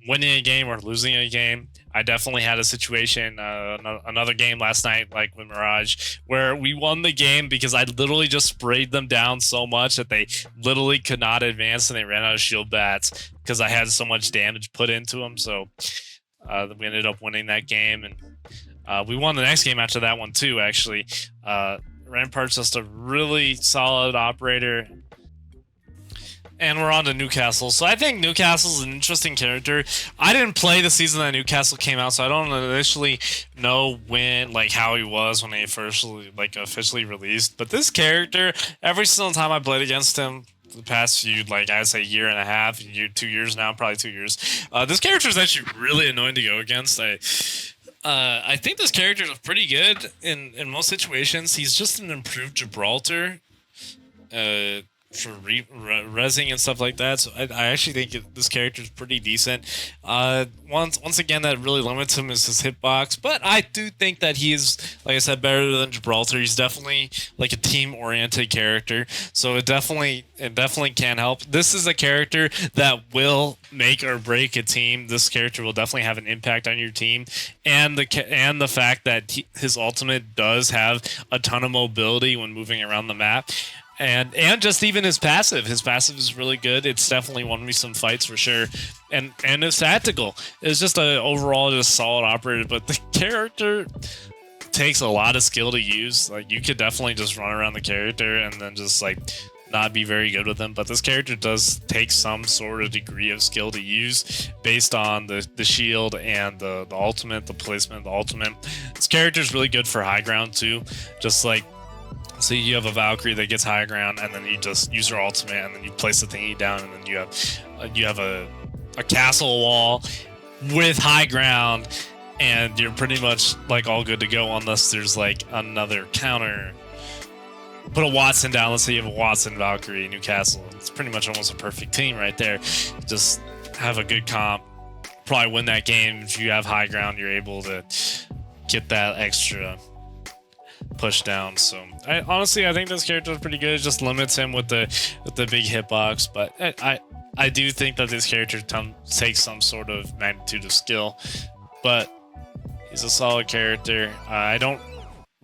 winning a game or losing a game. I definitely had a situation, another game last night, like with Mirage, where we won the game because I literally just sprayed them down so much that they literally could not advance, and they ran out of shield bats because I had so much damage put into them. So we ended up winning that game, and we won the next game after that one too, actually. Rampart's just a really solid operator. And we're on to Newcastle. So I think Newcastle's an interesting character. I didn't play the season that Newcastle came out, so I don't initially know how he was when he first officially released. But this character, every single time I played against him, the past few, I'd say year and a half, 2 years now, probably 2 years, this character is actually really annoying to go against. I think this character is pretty good in most situations. He's just an improved Gibraltar for resing and stuff like that. So I actually think this character is pretty decent. Once again, that really limits him is his hitbox, but I do think that he is, like I said, better than Gibraltar. He's definitely like a team-oriented character, so it definitely can help. This is a character that will make or break a team. This character will definitely have an impact on your team, and the fact that his ultimate does have a ton of mobility when moving around the map. And just even his passive is really good. It's definitely won me some fights for sure. And it's tactical. It's just a overall just solid operator. But the character takes a lot of skill to use. Like, you could definitely just run around the character and then just not be very good with them. But this character does take some sort of degree of skill to use based on the shield and the ultimate, the placement of the ultimate. This character is really good for high ground too. Just so you have a Valkyrie that gets high ground, and then you just use her ultimate, and then you place the thingy down, and then you have a castle wall with high ground, and you're pretty much all good to go unless there's another counter. Put a Watson down. Let's say you have a Watson Valkyrie Newcastle. It's pretty much almost a perfect team right there. Just have a good comp. Probably win that game. If you have high ground, you're able to get that extra push down. So honestly, I think this character is pretty good. It just limits him with the big hitbox, but I do think that this character takes some sort of magnitude of skill, but he's a solid character. I don't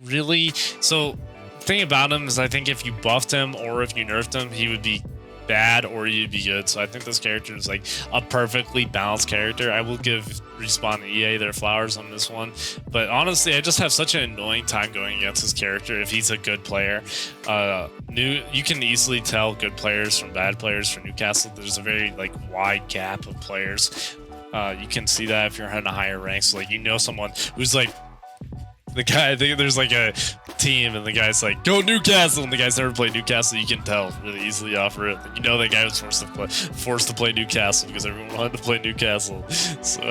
really. So the thing about him is, I think if you buffed him or if you nerfed him, he would be bad or he'd be good. So I think this character is like a perfectly balanced character. I will give Respawn and EA their flowers on this one, but honestly, I just have such an annoying time going against this character if he's a good player. You can easily tell good players from bad players for Newcastle. There's a very like wide gap of players. You can see that if you're in a higher rank. So like, you know, someone who's like the guy, I think there's like a team and the guy's like, go Newcastle, and the guy's never played Newcastle. You can tell really easily off it. You know that guy was forced to play Newcastle because everyone wanted to play Newcastle. So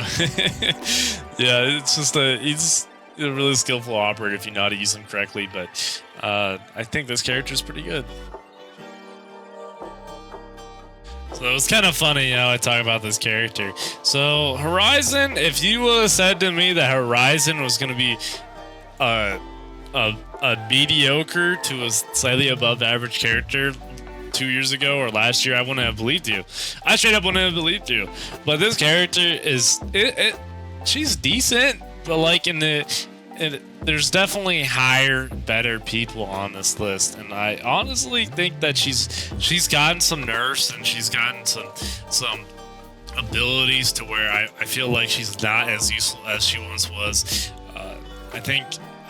yeah, it's just he's a really skillful operator if you know how to use him correctly. But I think this character is pretty good. So it was kind of funny, I talk about this character. So Horizon, if you would have said to me that Horizon was going to be a mediocre to a slightly above average character 2 years ago or last year, I wouldn't have believed you. I straight up wouldn't have believed you. But this character is she's decent, but like there's definitely higher, better people on this list, and I honestly think that she's gotten some nerfs and she's gotten some abilities to where I feel like she's not as useful as she once was. I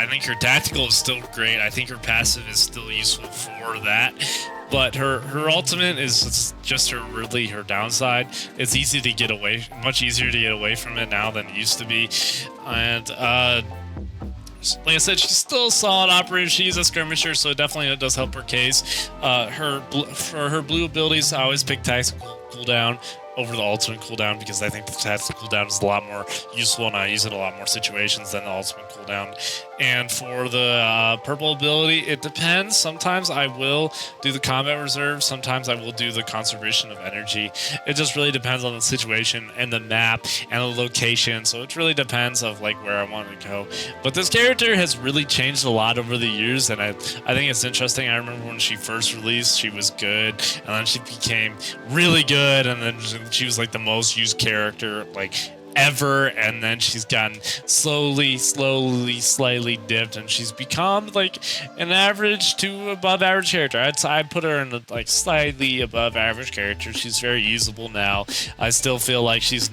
think her tactical is still great. I think her passive is still useful for that. But her ultimate is just her downside. It's easy to get away, much easier to get away from it now than it used to be. And like I said, she's still a solid operator. She's a skirmisher, so it definitely does help her case. For her blue abilities, I always pick tactical cooldown over the ultimate cooldown because I think the tactical cooldown is a lot more useful and I use it in a lot more situations than the ultimate cooldown. And for the purple ability, it depends. Sometimes I will do the combat reserve. Sometimes I will do the conservation of energy. It just really depends on the situation and the map and the location. So it really depends of like where I want to go. But this character has really changed a lot over the years, and I think it's interesting. I remember when she first released, she was good, and then she became really good, and then she was like the most used character like ever, and then she's gotten slowly slightly dipped, and she's become like an average to above average character. I'd put her in a, like slightly above average character. She's very usable now. I still feel like she's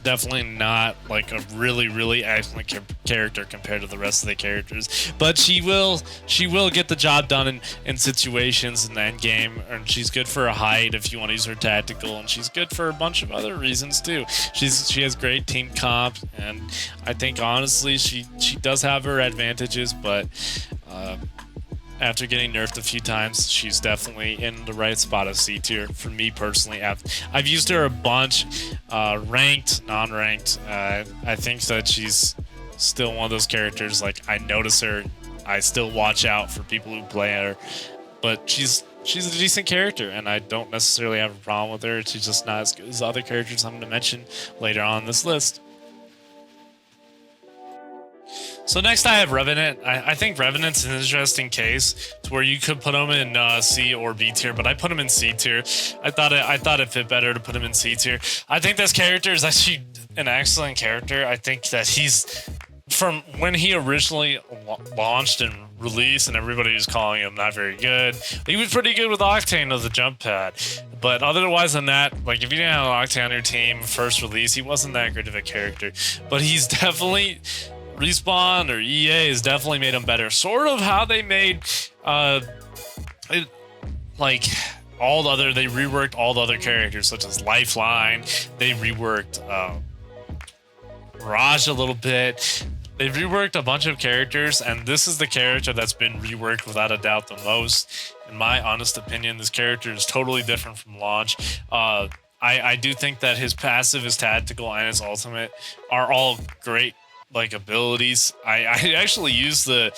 definitely not like a really excellent character compared to the rest of the characters, but she will get the job done in situations in the end game, and she's good for a height if you want to use her tactical, and she's good for a bunch of other reasons too. She has great team comp, and I think honestly she does have her advantages, but after getting nerfed a few times, she's definitely in the right spot of C tier for me personally. I've used her a bunch, ranked, non-ranked. I think that she's still one of those characters, like I notice her, I still watch out for people who play her, but she's a decent character, and I don't necessarily have a problem with her. She's just not as good as other characters I'm going to mention later on this list. So next I have Revenant. I think Revenant's an interesting case to where you could put him in C or B tier, but I put him in C tier. I thought it fit better to put him in C tier. I think this character is actually an excellent character. I think that he's, from when he originally launched and released, and everybody was calling him not very good, he was pretty good with Octane as a jump pad. But otherwise than that, like if you didn't have Octane on your team first release, he wasn't that great of a character. But he's definitely, Respawn or EA has definitely made him better. Sort of how they made like all the other, they reworked all the other characters such as Lifeline. They reworked Mirage a little bit. They've reworked a bunch of characters, and this is the character that's been reworked without a doubt the most. In my honest opinion, this character is totally different from launch. I do think that his passive, his tactical, and his ultimate are all great like abilities. I actually use the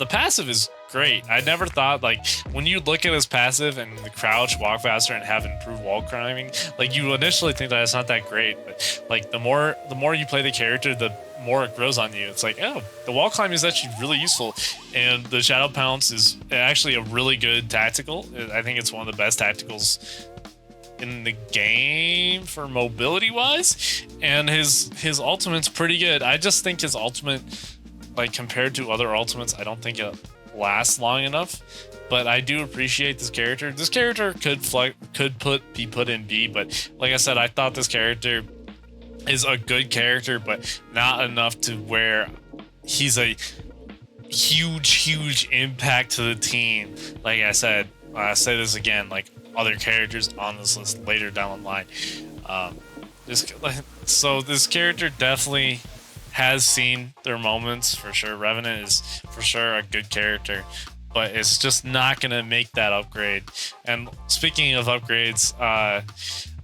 passive is great. I never thought, like, when you look at his passive and the crouch, walk faster, and have improved wall climbing, like, you initially think that it's not that great, but like the more you play the character, the more it grows on you. It's like, oh, the wall climbing is actually really useful, and the shadow pounce is actually a really good tactical. I think it's one of the best tacticals in the game for mobility wise, and his ultimate's pretty good. I just think his ultimate, like, compared to other ultimates, I don't think it lasts long enough. But I do appreciate this character. This character could be put in B, but like I said, I thought this character is a good character, but not enough to where he's a huge impact to the team. Like I said, I say this again, like other characters on this list later down the line. So this character definitely has seen their moments for sure. Revenant is for sure a good character, but it's just not gonna make that upgrade. And speaking of upgrades, I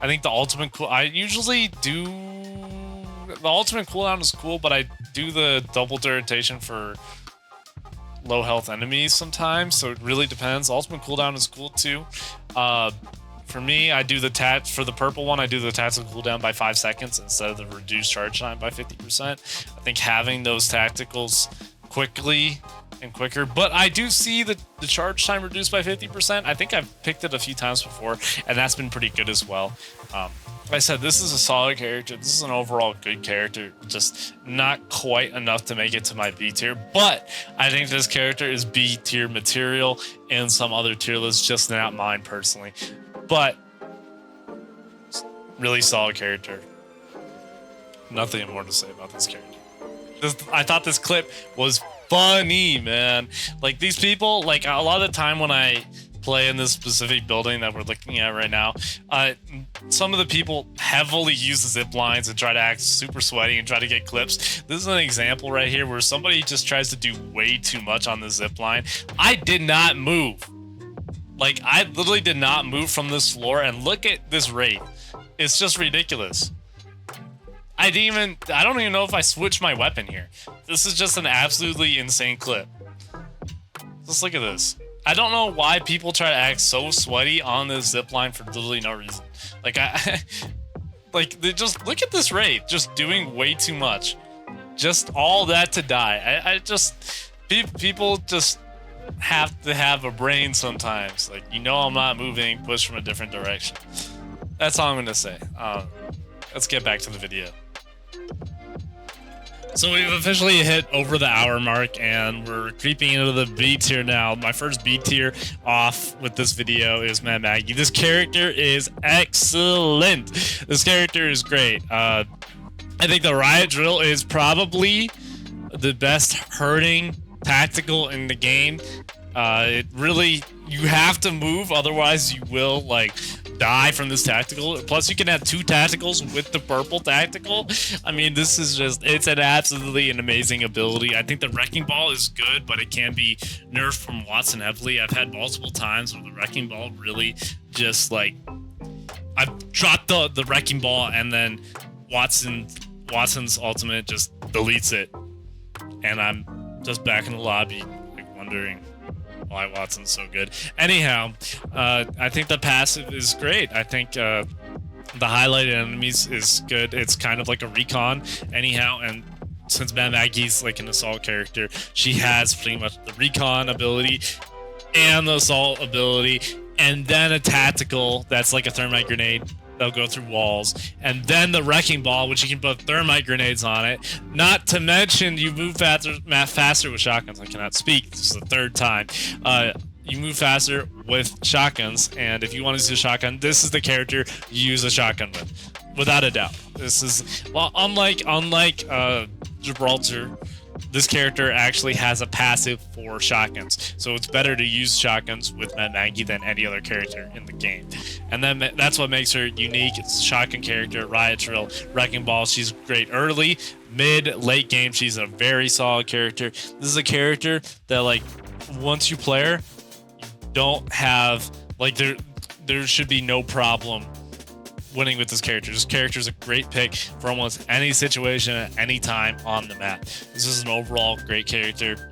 think the ultimate I usually do the ultimate cooldown is cool, but I do the double duration for low health enemies sometimes, so it really depends. Ultimate cooldown is cool too. For me, I do for the purple one, I do the tactical cooldown by 5 seconds instead of the reduced charge time by 50%. I think having those tacticals quickly and quicker, but I do see the charge time reduced by 50%. I think I've picked it a few times before, and that's been pretty good as well. Like I said, this is a solid character. This is an overall good character, just not quite enough to make it to my B tier, but I think this character is B tier material in some other tier lists, just not mine personally. But really solid character. Nothing more to say about this character. I thought this clip was funny, man. Like, these people, like, a lot of the time when I play in this specific building that we're looking at right now, some of the people heavily use the zip lines and try to act super sweaty and try to get clips. This is an example right here where somebody just tries to do way too much on the zip line. I did not move. Like, I literally did not move from this floor, and look at this rate. It's just ridiculous. I don't even know if I switched my weapon here. This is just an absolutely insane clip. Just look at this. I don't know why people try to act so sweaty on this zipline for literally no reason. Like, they just look at this rate, just doing way too much. Just all that to die. People just have to have a brain sometimes. Like, I'm not moving, push from a different direction. That's all I'm gonna say. Let's get back to the video. So we've officially hit over the hour mark, and we're creeping into the B tier now. My first B tier off with this video is Mad Maggie. This character is excellent. This character is great. I think the riot drill is probably the best hurting tactical in the game. It really, you have to move, otherwise you will, like, die from this tactical. Plus, you can have 2 tacticals with the purple tactical. I mean, this is just, it's an absolutely an amazing ability. I think the wrecking ball is good, but it can be nerfed from Watson heavily. I've had multiple times where the wrecking ball really just, like, I've dropped the wrecking ball, and then Watson's ultimate just deletes it, and I'm just back in the lobby, like, wondering why Watson's so good. Anyhow, I think the passive is great. I think the highlighted enemies is good. It's kind of like a recon anyhow, and since Mad Maggie's like an assault character, she has pretty much the recon ability and the assault ability, and then a tactical that's like a thermite grenade that'll go through walls, and then the wrecking ball, which you can put thermite grenades on it. Not to mention, you move faster with shotguns. I cannot speak. This is the 3rd time. You move faster with shotguns, and if you want to use a shotgun, this is the character you use a shotgun with, without a doubt. This is, well, unlike Gibraltar, this character actually has a passive for shotguns, so it's better to use shotguns with Mad Maggie than any other character in the game. And then that's what makes her unique. It's a shotgun character, riot drill, wrecking ball. She's great early, mid, late game. She's a very solid character. This is a character that, like, once you play her, you don't have, like, there should be no problem winning with this character. This character is a great pick for almost any situation at any time on the map. This is an overall great character.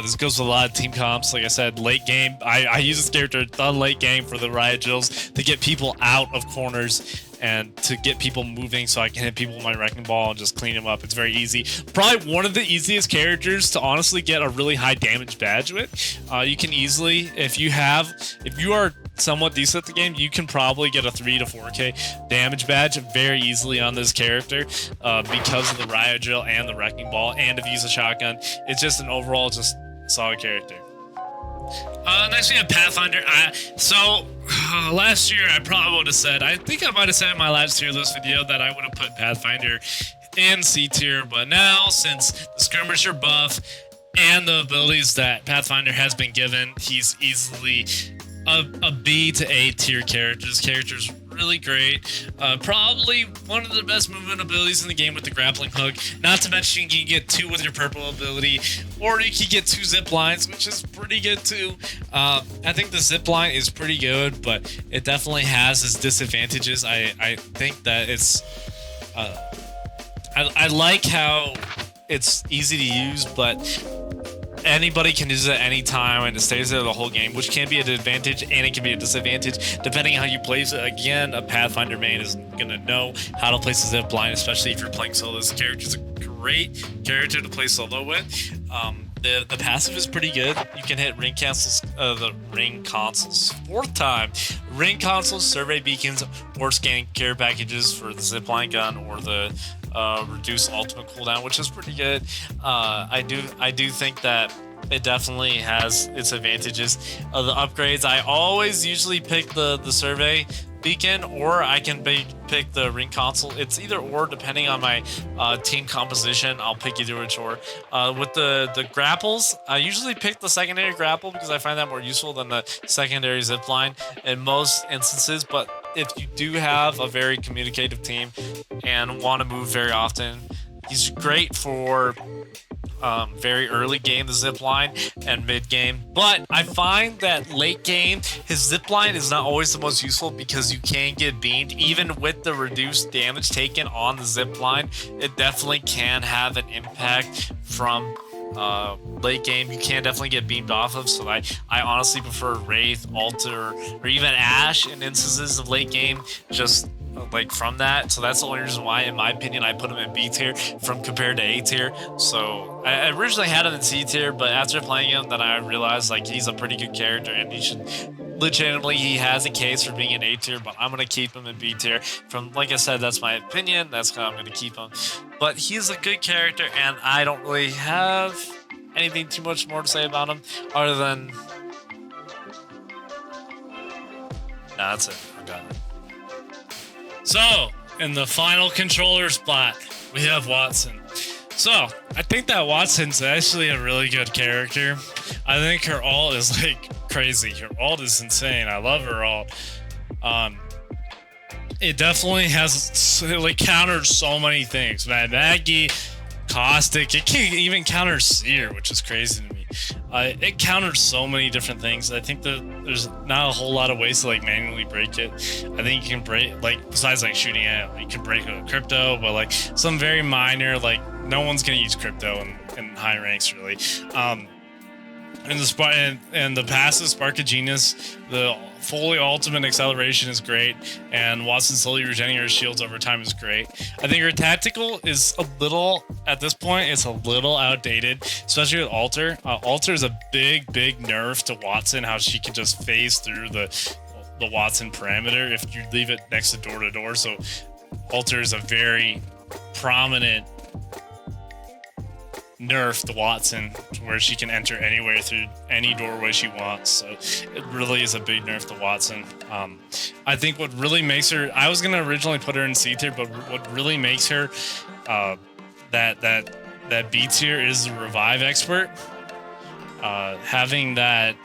This goes with a lot of team comps. Like I said, late game. I use this character a ton late game for the riot drills to get people out of corners and to get people moving so I can hit people with my wrecking ball and just clean them up. It's very easy. Probably one of the easiest characters to honestly get a really high damage badge with. You can easily, if you are somewhat decent at the game, you can probably get a 3 to 4k damage badge very easily on this character because of the riot drill and the wrecking ball, and if you use a shotgun. It's just an overall just solid character. Next we have Pathfinder. Last year I probably would have said, I think I might have said in my last tier list video that I would have put Pathfinder in C tier, but now since the skirmisher buff and the abilities that Pathfinder has been given, he's easily a B to A tier character. This character's really great. Probably one of the best movement abilities in the game with the grappling hook. Not to mention you can get 2 with your purple ability, or you can get 2 zip lines, which is pretty good too. I think the zip line is pretty good, but it definitely has its disadvantages. I think that it's I like how it's easy to use, but anybody can use it at any time and it stays there the whole game, which can be an advantage and it can be a disadvantage depending on how you place it. Again, a Pathfinder main is going to know how to place a zip line, especially if you're playing solo. This character is a great character to play solo with. The passive is pretty good. You can hit ring cancels, the ring consoles 4th time. Ring consoles, survey beacons, or scan care packages for the zipline gun or the reduce ultimate cooldown, which is pretty good. I do think that it definitely has its advantages. The upgrades, I always usually pick the survey beacon, or I can pick the ring console. It's either or depending on my team composition. I'll pick either which or. With the grapples, I usually pick the secondary grapple because I find that more useful than the secondary zipline in most instances. But if you do have a very communicative team and want to move very often, he's great for very early game, the zipline, and mid game. But I find that late game, his zipline is not always the most useful because you can get beamed. Even with the reduced damage taken on the zipline, it definitely can have an impact from late game. You can definitely get beamed off of, so I honestly prefer Wraith, Alter, or even Ash in instances of late game, just like from that. So that's the only reason why, in my opinion, I put him in B tier compared to A tier. So I originally had him in C tier, but after playing him, then I realized like he's a pretty good character and he should legitimately, he has a case for being an A tier, but I'm gonna keep him in B tier. From, like I said, that's my opinion, that's how I'm gonna keep him. But he's a good character and I don't really have anything too much more to say about him other than that's it. I got it. So, in the final controller spot, we have Watson. So, I think that Watson's actually a really good character. I think her ult is like crazy. Her ult is insane. I love her ult. It definitely has, it like counters so many things. Mad Maggie, Caustic, it can even counter Seer, which is crazy to me. It counters so many different things. I think that there's not a whole lot of ways to like manually break it. I think you can break, like, besides like shooting it, you can break it with crypto, but like some very minor, like no one's gonna use crypto in high ranks really. And the passive Spark of Genius, the fully ultimate acceleration is great, and Watson slowly regenerating her shields over time is great. I think her tactical is a little, at this point, it's a little outdated, especially with Alter. Alter is a big nerf to Watson, how she can just phase through the Watson parameter if you leave it next to door to door. So Alter is a very prominent nerf to Watson, where she can enter anywhere through any doorway she wants. So it really is a big nerf to Watson. I think what really makes her, I was gonna originally put her in C tier, but what really makes her that B tier is the revive expert. Having that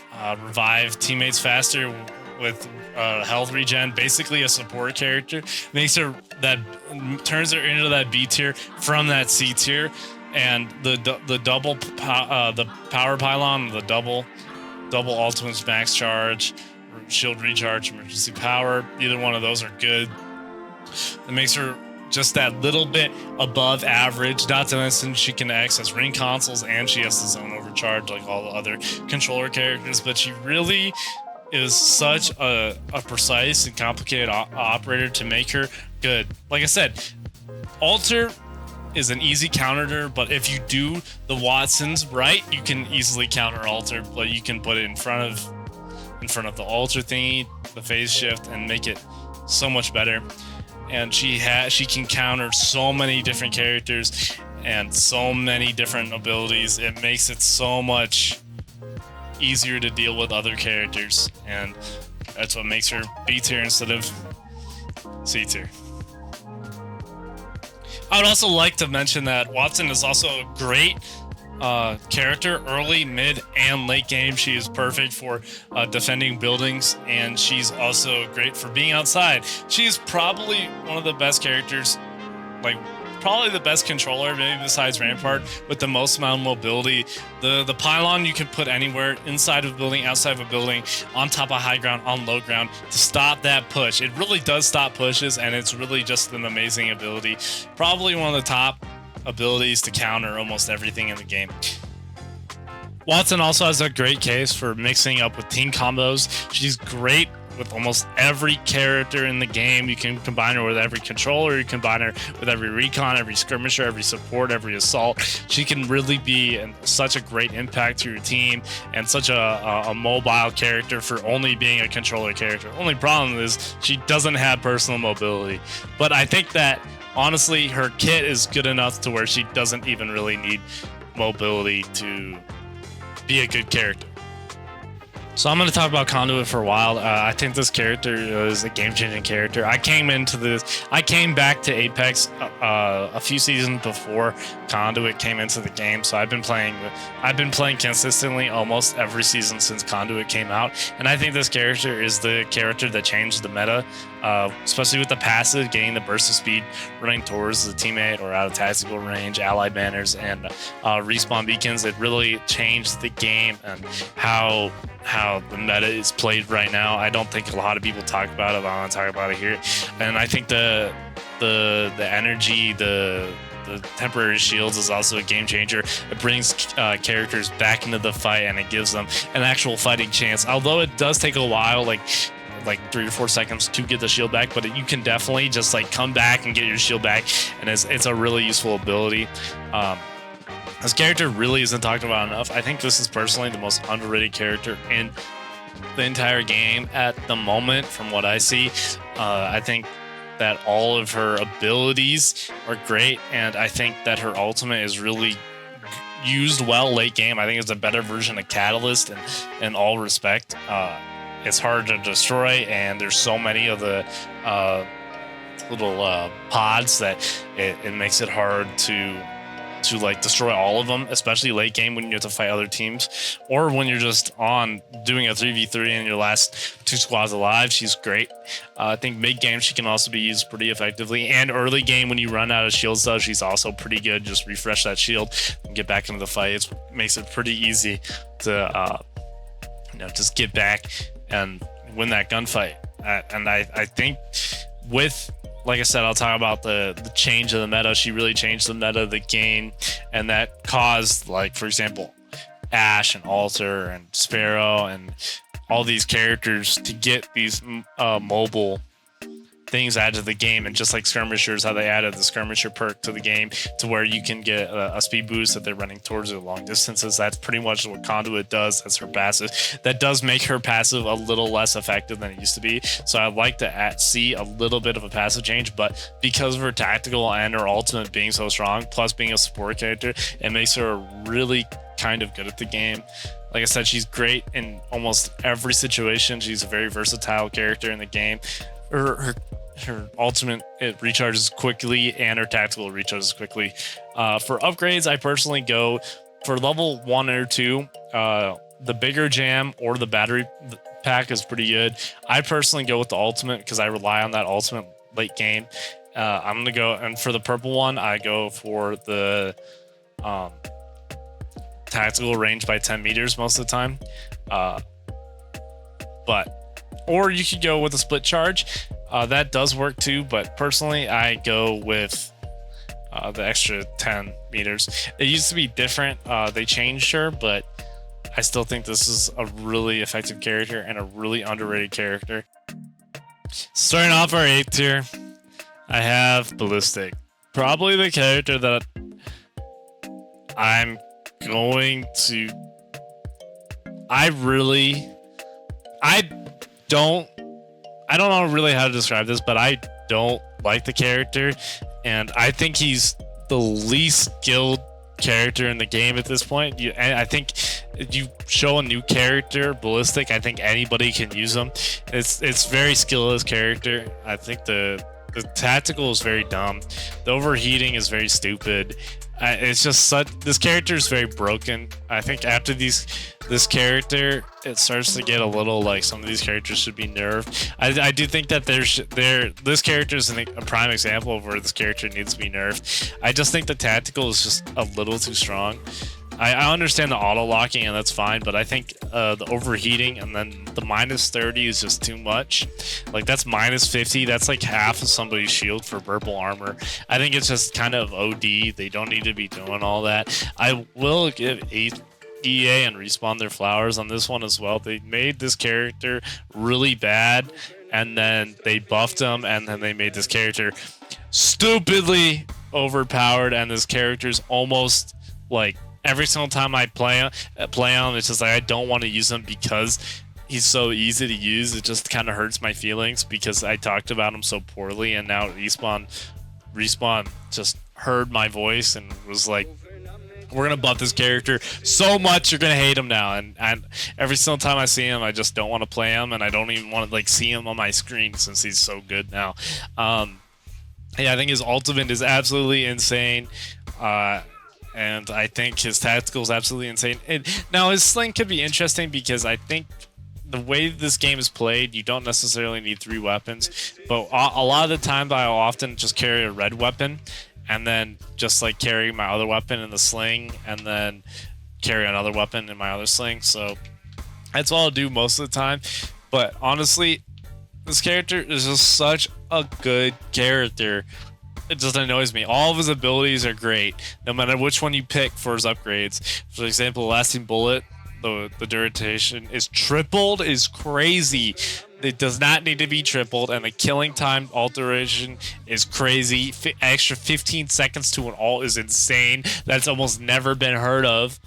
revive teammates faster with health regen, basically a support character, makes her, that turns her into that B tier from that C tier. And the double the power pylon, the double ultimates, max charge, shield recharge, emergency power, either one of those are good. It makes her just that little bit above average. Not to mention she can access ring consoles and she has the zone overcharge like all the other controller characters, but she really is such a precise and complicated operator to make her good. Like I said, Alter is an easy counter, but if you do the Watsons right, you can easily counter Alter. But you can put it in front of the Alter thingy, the phase shift, and make it so much better. And she can counter so many different characters and so many different abilities. It makes it so much easier to deal with other characters, and that's what makes her B tier instead of C tier. I would also like to mention that Watson is also a great character early, mid, and late game. She is perfect for defending buildings, and she's also great for being outside. She's probably one of the best characters, like probably the best controller, maybe besides Rampart, with the most amount of mobility. The pylon you can put anywhere, inside of a building, outside of a building, on top of high ground, on low ground, to stop that push. It really does stop pushes, and it's really just an amazing ability. Probably one of the top abilities to counter almost everything in the game. Watson also has a great case for mixing up with team combos. She's great with almost every character in the game. You can combine her with every controller, you combine her with every recon, every skirmisher, every support, every assault. She can really be such a great impact to your team, and such a mobile character for only being a controller character. Only problem is she doesn't have personal mobility, but I think that honestly her kit is good enough to where she doesn't even really need mobility to be a good character. So I'm going to talk about Conduit for a while. I think this character is a game-changing character. I came back to Apex a few seasons before Conduit came into the game, so I've been playing consistently almost every season since Conduit came out, and I think this character is the character that changed the meta, especially with the passive, getting the burst of speed, running towards the teammate or out of tactical range, ally banners, and respawn beacons. It really changed the game and how the meta is played right now. I don't think a lot of people talk about it, but I want to talk about it here. And I think the energy, the temporary shields is also a game changer. It brings characters back into the fight, and it gives them an actual fighting chance. Although it does take a while, like 3 or 4 seconds to get the shield back, but you can definitely just like come back and get your shield back, and it's a really useful ability. This character really isn't talked about enough. I think this is personally the most underrated character in the entire game at the moment, from what I see. I think that all of her abilities are great, and I think that her ultimate is really used well late game. I think it's a better version of Catalyst in all respect. It's hard to destroy, and there's so many of the little pods that it makes it hard to like destroy all of them, especially late game when you have to fight other teams, or when you're just on doing a 3v3 and your last 2 squads alive. She's great. I think mid game she can also be used pretty effectively, and early game when you run out of shields though, she's also pretty good. Just refresh that shield and get back into the fight. It makes it pretty easy to just get back and win that gunfight. And I think with, like I said, I'll talk about the change of the meta. She really changed the meta of the game, and that caused, like, for example, Ash and Alter and Sparrow and all these characters to get these mobile things added to the game. And just like skirmishers, how they added the skirmisher perk to the game to where you can get a speed boost that they're running towards it long distances. That's pretty much what Conduit does. That's her passive. That does make her passive a little less effective than it used to be. So I'd like to see a little bit of a passive change, but because of her tactical and her ultimate being so strong, plus being a support character, it makes her really kind of good at the game. Like I said, she's great in almost every situation. She's a very versatile character in the game. Her ultimate, it recharges quickly, and her tactical recharges quickly. For upgrades, I personally go for level 1 or 2. The bigger jam or the battery pack is pretty good. I personally go with the ultimate because I rely on that ultimate late game. I'm gonna go, and for the purple one, I go for the tactical range by 10 meters most of the time. Or you could go with a split charge. That does work too, but personally, I go with the extra 10 meters. It used to be different. They changed her, but I still think this is a really effective character and a really underrated character. Starting off our 8th tier, I have Ballistic. Probably the character that I'm going to... I don't know really how to describe this, but I don't like the character, and I think he's the least skilled character in the game at this point. I think if you show a new character, Ballistic, I think anybody can use him. It's very skillless character. I think the tactical is very dumb. The overheating is very stupid. It's just this character is very broken. I think after this character, it starts to get a little like some of these characters should be nerfed. I do think that this character is a prime example of where this character needs to be nerfed. I just think the tactical is just a little too strong. I understand the auto locking and that's fine, but I think the overheating and then the -30 is just too much. Like that's -50. That's like half of somebody's shield for purple armor. I think it's just kind of OD. They don't need to be doing all that. I will give EA and Respawn their flowers on this one as well. They made this character really bad, and then they buffed him, and then they made this character stupidly overpowered, and this character's almost like every single time I play him, it's just like I don't want to use him because he's so easy to use. It just kind of hurts my feelings because I talked about him so poorly, and now Respawn just heard my voice and was like, we're gonna buff this character so much you're gonna hate him now. And every single time I see him, I just don't want to play him, and I don't even want to like see him on my screen since he's so good now. Yeah, I think his ultimate is absolutely insane. And I think his tactical is absolutely insane. Now, his sling could be interesting because I think the way this game is played, you don't necessarily need 3 weapons. But a lot of the time, I'll often just carry a red weapon and then just like carry my other weapon in the sling and then carry another weapon in my other sling. So that's all I'll do most of the time. But honestly, this character is just such a good character. It just annoys me. All of his abilities are great, no matter which one you pick for his upgrades. For example, Lasting Bullet, the duration is tripled, is crazy. It does not need to be tripled, and the killing time alteration is crazy. Extra 15 seconds to an ult is insane. That's almost never been heard of.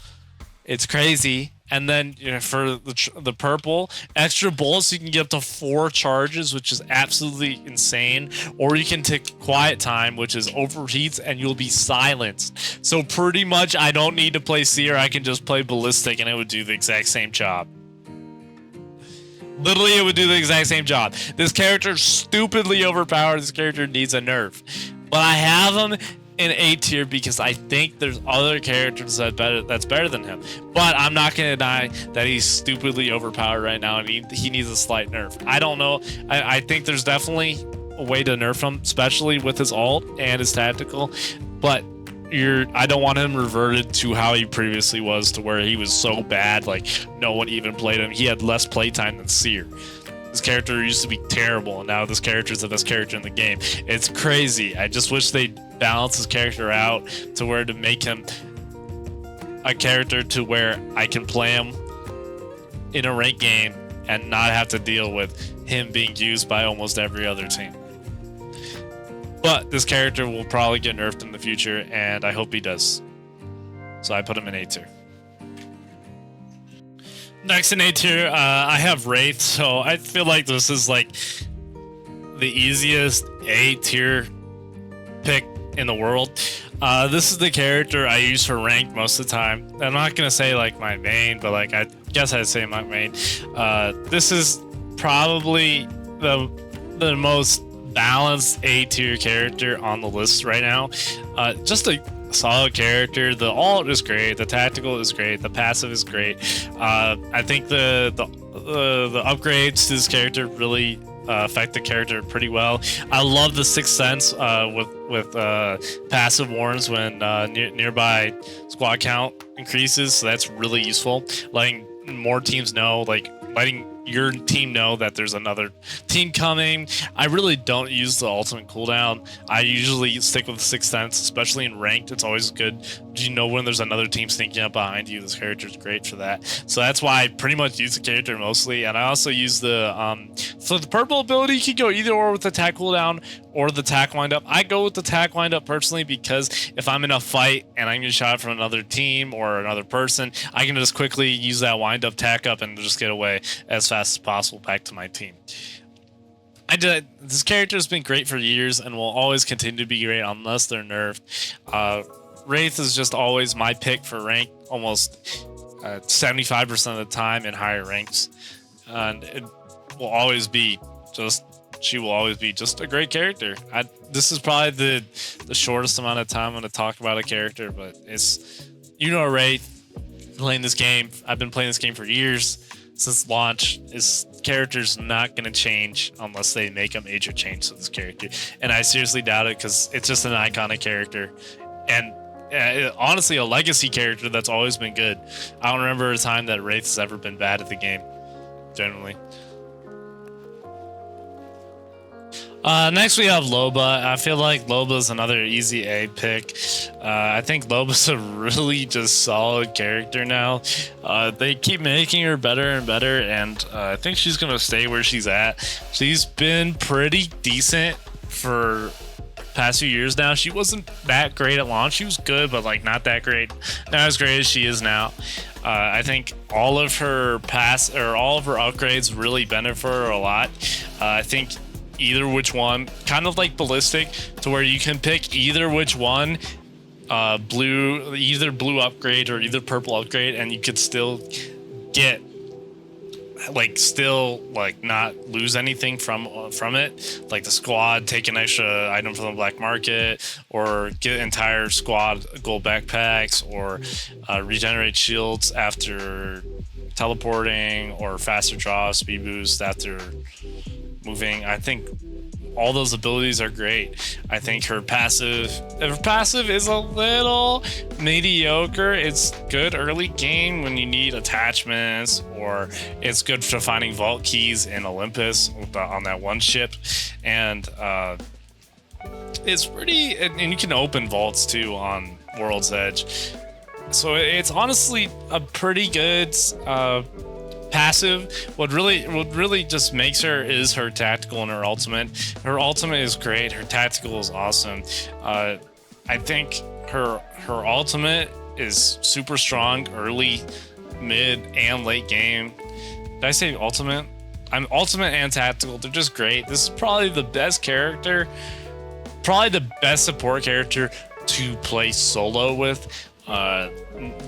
It's crazy. And then for the purple, extra bullets, you can get up to 4 charges, which is absolutely insane. Or you can take quiet time, which is overheats, and you'll be silenced. So pretty much, I don't need to play Seer. I can just play Ballistic, and it would do the exact same job. Literally, it would do the exact same job. This character is stupidly overpowered. This character needs a nerf. But I have him in A tier because I think there's other characters that's better than him. But I'm not going to deny that he's stupidly overpowered right now, and he needs a slight nerf. I don't know. I think there's definitely a way to nerf him, especially with his ult and his tactical. But I don't want him reverted to how he previously was, to where he was so bad, like no one even played him. He had less playtime than Seer. This character used to be terrible, and now this character is the best character in the game. It's crazy. I just wish they'd balance his character out to where to make him a character to where I can play him in a ranked game and not have to deal with him being used by almost every other team. But this character will probably get nerfed in the future, and I hope he does. So I put him in A tier. Next in A tier, I have Wraith. So I feel like this is like the easiest A tier pick in the world. This is the character I use for ranked most of the time. I'm not gonna say like my main, but like I guess I'd say my main. This is probably the most balanced A tier character on the list right now. Just a solid character. The ult is great. The tactical is great. The passive is great. I think the upgrades to this character really affect the character pretty well. I love the Sixth Sense with passive warns when nearby squad count increases. So that's really useful. Letting more teams know, like letting your team know that there's another team coming. I really don't use the ultimate cooldown. I usually stick with 6 cents, especially in ranked. It's always good. You know when there's another team sneaking up behind you. This character is great for that. So that's why I pretty much use the character mostly. And I also use the so the purple ability, you can go either or with the attack cooldown or the tack windup. I go with the tack windup personally because if I'm in a fight and I'm getting shot from another team or another person, I can just quickly use that windup, tack up, and just get away as fast as possible back to my team. This character has been great for years and will always continue to be great unless they're nerfed. Wraith is just always my pick for rank, almost 75% of the time in higher ranks, and it will always be she will always be just a great character. This is probably the shortest amount of time I'm going to talk about a character, but it's, Wraith, playing this game. I've been playing this game for years, since launch. His character's not going to change unless they make a major change to this character, and I seriously doubt it because it's just an iconic character, and honestly a legacy character that's always been good. I don't remember a time that Wraith has ever been bad at the game, generally. Next we have Loba. I feel like Loba's another easy A pick. I think Loba's a really just solid character now. They keep making her better and better, and I think she's gonna stay where she's at. She's been pretty decent for past few years now. She wasn't that great at launch. She was good, but like not that great. Not as great as she is now. I think all of her upgrades really benefit her a lot. I think either which one, kind of like ballistic, to where you can pick either which one, either blue upgrade or either purple upgrade, and you could still get not lose anything from it, like the squad, take an extra item from the black market, or get entire squad gold backpacks, or regenerate shields after teleporting, or faster draw, speed boost after moving. I think all those abilities are great. I think her passive is a little mediocre. It's good early game when you need attachments, or it's good for finding vault keys in Olympus on that one ship, and it's pretty, and you can open vaults too on World's Edge. So it's honestly a pretty good passive. What really just makes her is her tactical and her ultimate. Her ultimate is great. Her tactical is awesome. I think her ultimate is super strong early, mid, and late game. Did I say ultimate? I'm ultimate and tactical. They're just great. This is probably the best character, probably the best support character to play solo with.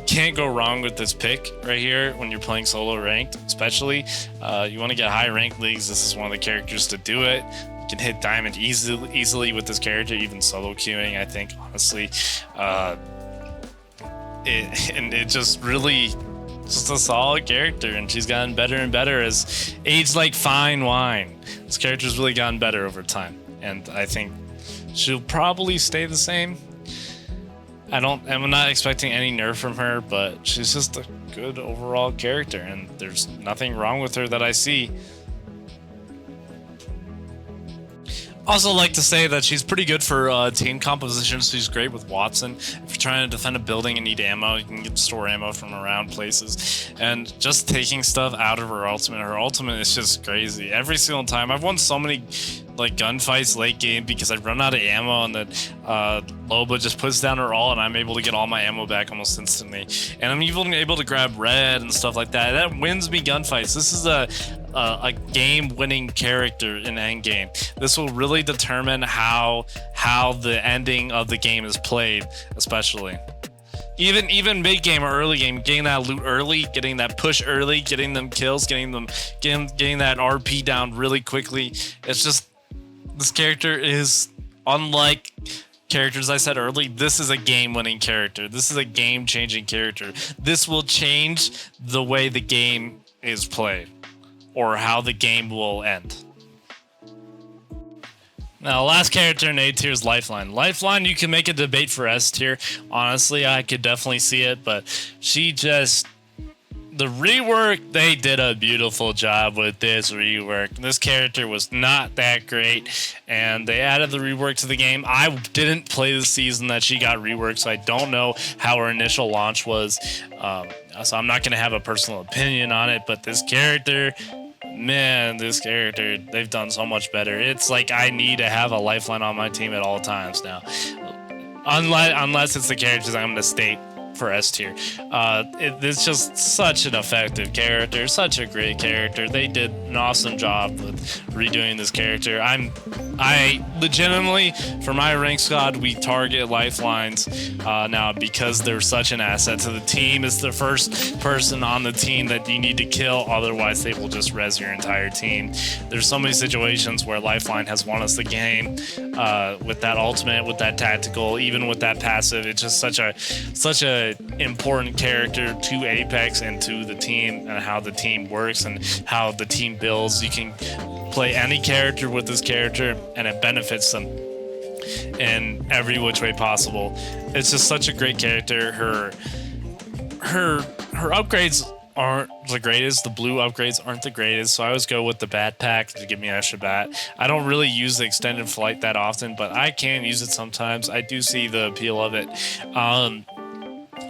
Can't go wrong with this pick right here when you're playing solo ranked, especially. You want to get high ranked leagues, this is one of the characters to do it. You can hit diamond easily with this character, even solo queuing, I think, honestly. It just really just a solid character, and she's gotten better and better as aged like fine wine. This character's really gotten better over time, and I think she'll probably stay the same. I'm not expecting any nerf from her, but she's just a good overall character, and there's nothing wrong with her that I see. Also like to say that she's pretty good for team composition. She's great with Watson. If you're trying to defend a building and need ammo, you can store ammo from around places. And just taking stuff out of her ultimate is just crazy. Every single time. I've won so many like gunfights late game because I run out of ammo, and then Loba just puts down her ult, and I'm able to get all my ammo back almost instantly. And I'm even able to grab red and stuff like that. That wins me gunfights. This is a game-winning character in endgame. This will really determine how the ending of the game is played, especially. Even mid game or early game, getting that loot early, getting that push early, getting them kills, getting that RP down really quickly. It's just, this character is unlike characters I said early. This is a game-winning character. This is a game-changing character. This will change the way the game is played, or how the game will end. Now, last character in A tier is Lifeline. Lifeline, you can make a debate for S tier. Honestly, I could definitely see it, but she just the rework, they did a beautiful job with this rework. This character was not that great, and they added the rework to the game. I didn't play the season that she got reworked, so I don't know how her initial launch was. So I'm not going to have a personal opinion on it, but this character, man, they've done so much better. It's like I need to have a lifeline on my team at all times now. Unless it's the characters I'm going to state for S tier. It's just such an effective character, such a great character. They did an awesome job with redoing this character. I legitimately, for my rank squad, we target lifelines now because they're such an asset to the team. It's the first person on the team that you need to kill, otherwise they will just res your entire team. There's so many situations where lifeline has won us the game with that ultimate, with that tactical, even with that passive. It's just such a important character to Apex and to the team, and how the team works and how the team builds. You can play any character with this character and it benefits them in every which way possible. It's just such a great character. Her upgrades aren't the greatest. The blue upgrades aren't the greatest, so I always go with the bat pack to give me an extra bat. I don't really use the extended flight that often, but I can use it sometimes. I do see the appeal of it.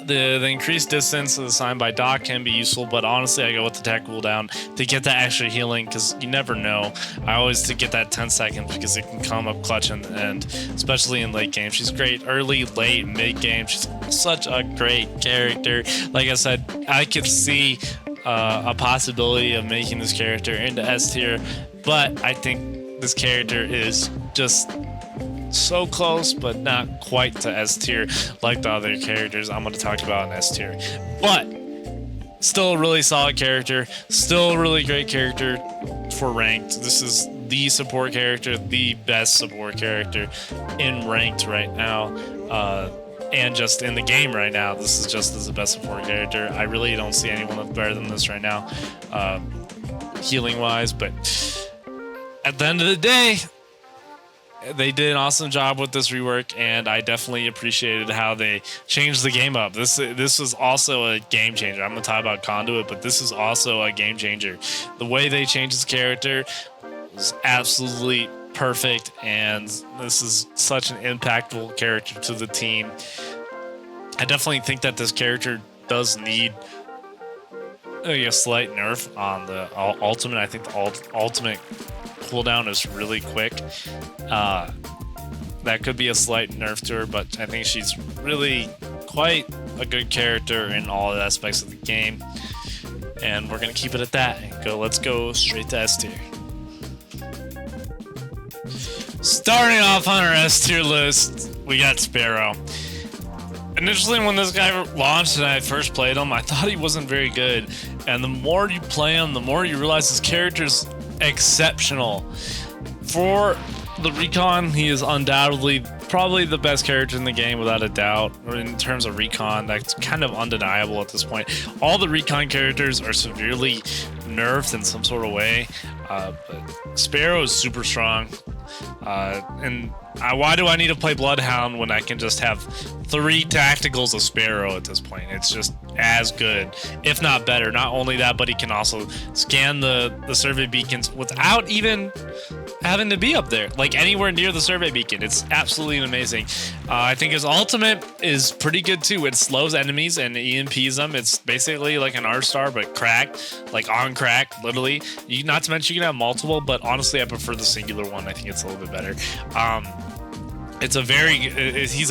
The increased distance assigned by Doc can be useful, but honestly I go with the tech cooldown to get that extra healing, because you never know. I always to get that 10 seconds because it can come up clutch in the end, especially in late game. She's great early, late, mid game. She's such a great character. Like I said, I could see a possibility of making this character into S tier, but I think this character is just so close, but not quite to S tier like the other characters I'm going to talk about in S tier. But still a really solid character, still a really great character for ranked. This is the support character, the best support character in ranked right now, and just in the game right now. This is just as the best support character. I really don't see anyone that's better than this right now, healing wise. But at the end of the day, they did an awesome job with this rework, and I definitely appreciated how they changed the game up. This was also a game changer. I'm going to talk about Conduit, but this is also a game changer. The way they changed his character was absolutely perfect, and this is such an impactful character to the team. I definitely think that this character does need a slight nerf on the ultimate. I think the ultimate cooldown is really quick. That could be a slight nerf to her, but I think she's really quite a good character in all aspects of the game, and we're gonna keep it at that and let's go straight to S tier. Starting off on our S tier list, we got Sparrow. Initially, when this guy launched and I first played him, I thought he wasn't very good, and the more you play him, the more you realize his character's exceptional. For the recon, he is undoubtedly probably the best character in the game without a doubt. In terms of recon, that's kind of undeniable at this point. All the recon characters are severely nerfed in some sort of way, but Sparrow is super strong. Why do I need to play Bloodhound when I can just have 3 tacticals of Sparrow at this point? It's just as good, if not better. Not only that, but he can also scan the survey beacons without even having to be up there, like anywhere near the survey beacon. It's absolutely amazing. I think his ultimate is pretty good too. It slows enemies and EMPs them. It's basically like an R-star, but cracked, like on crack, literally. Not to mention you can have multiple, but honestly I prefer the singular one. I think it's a little bit better. He's a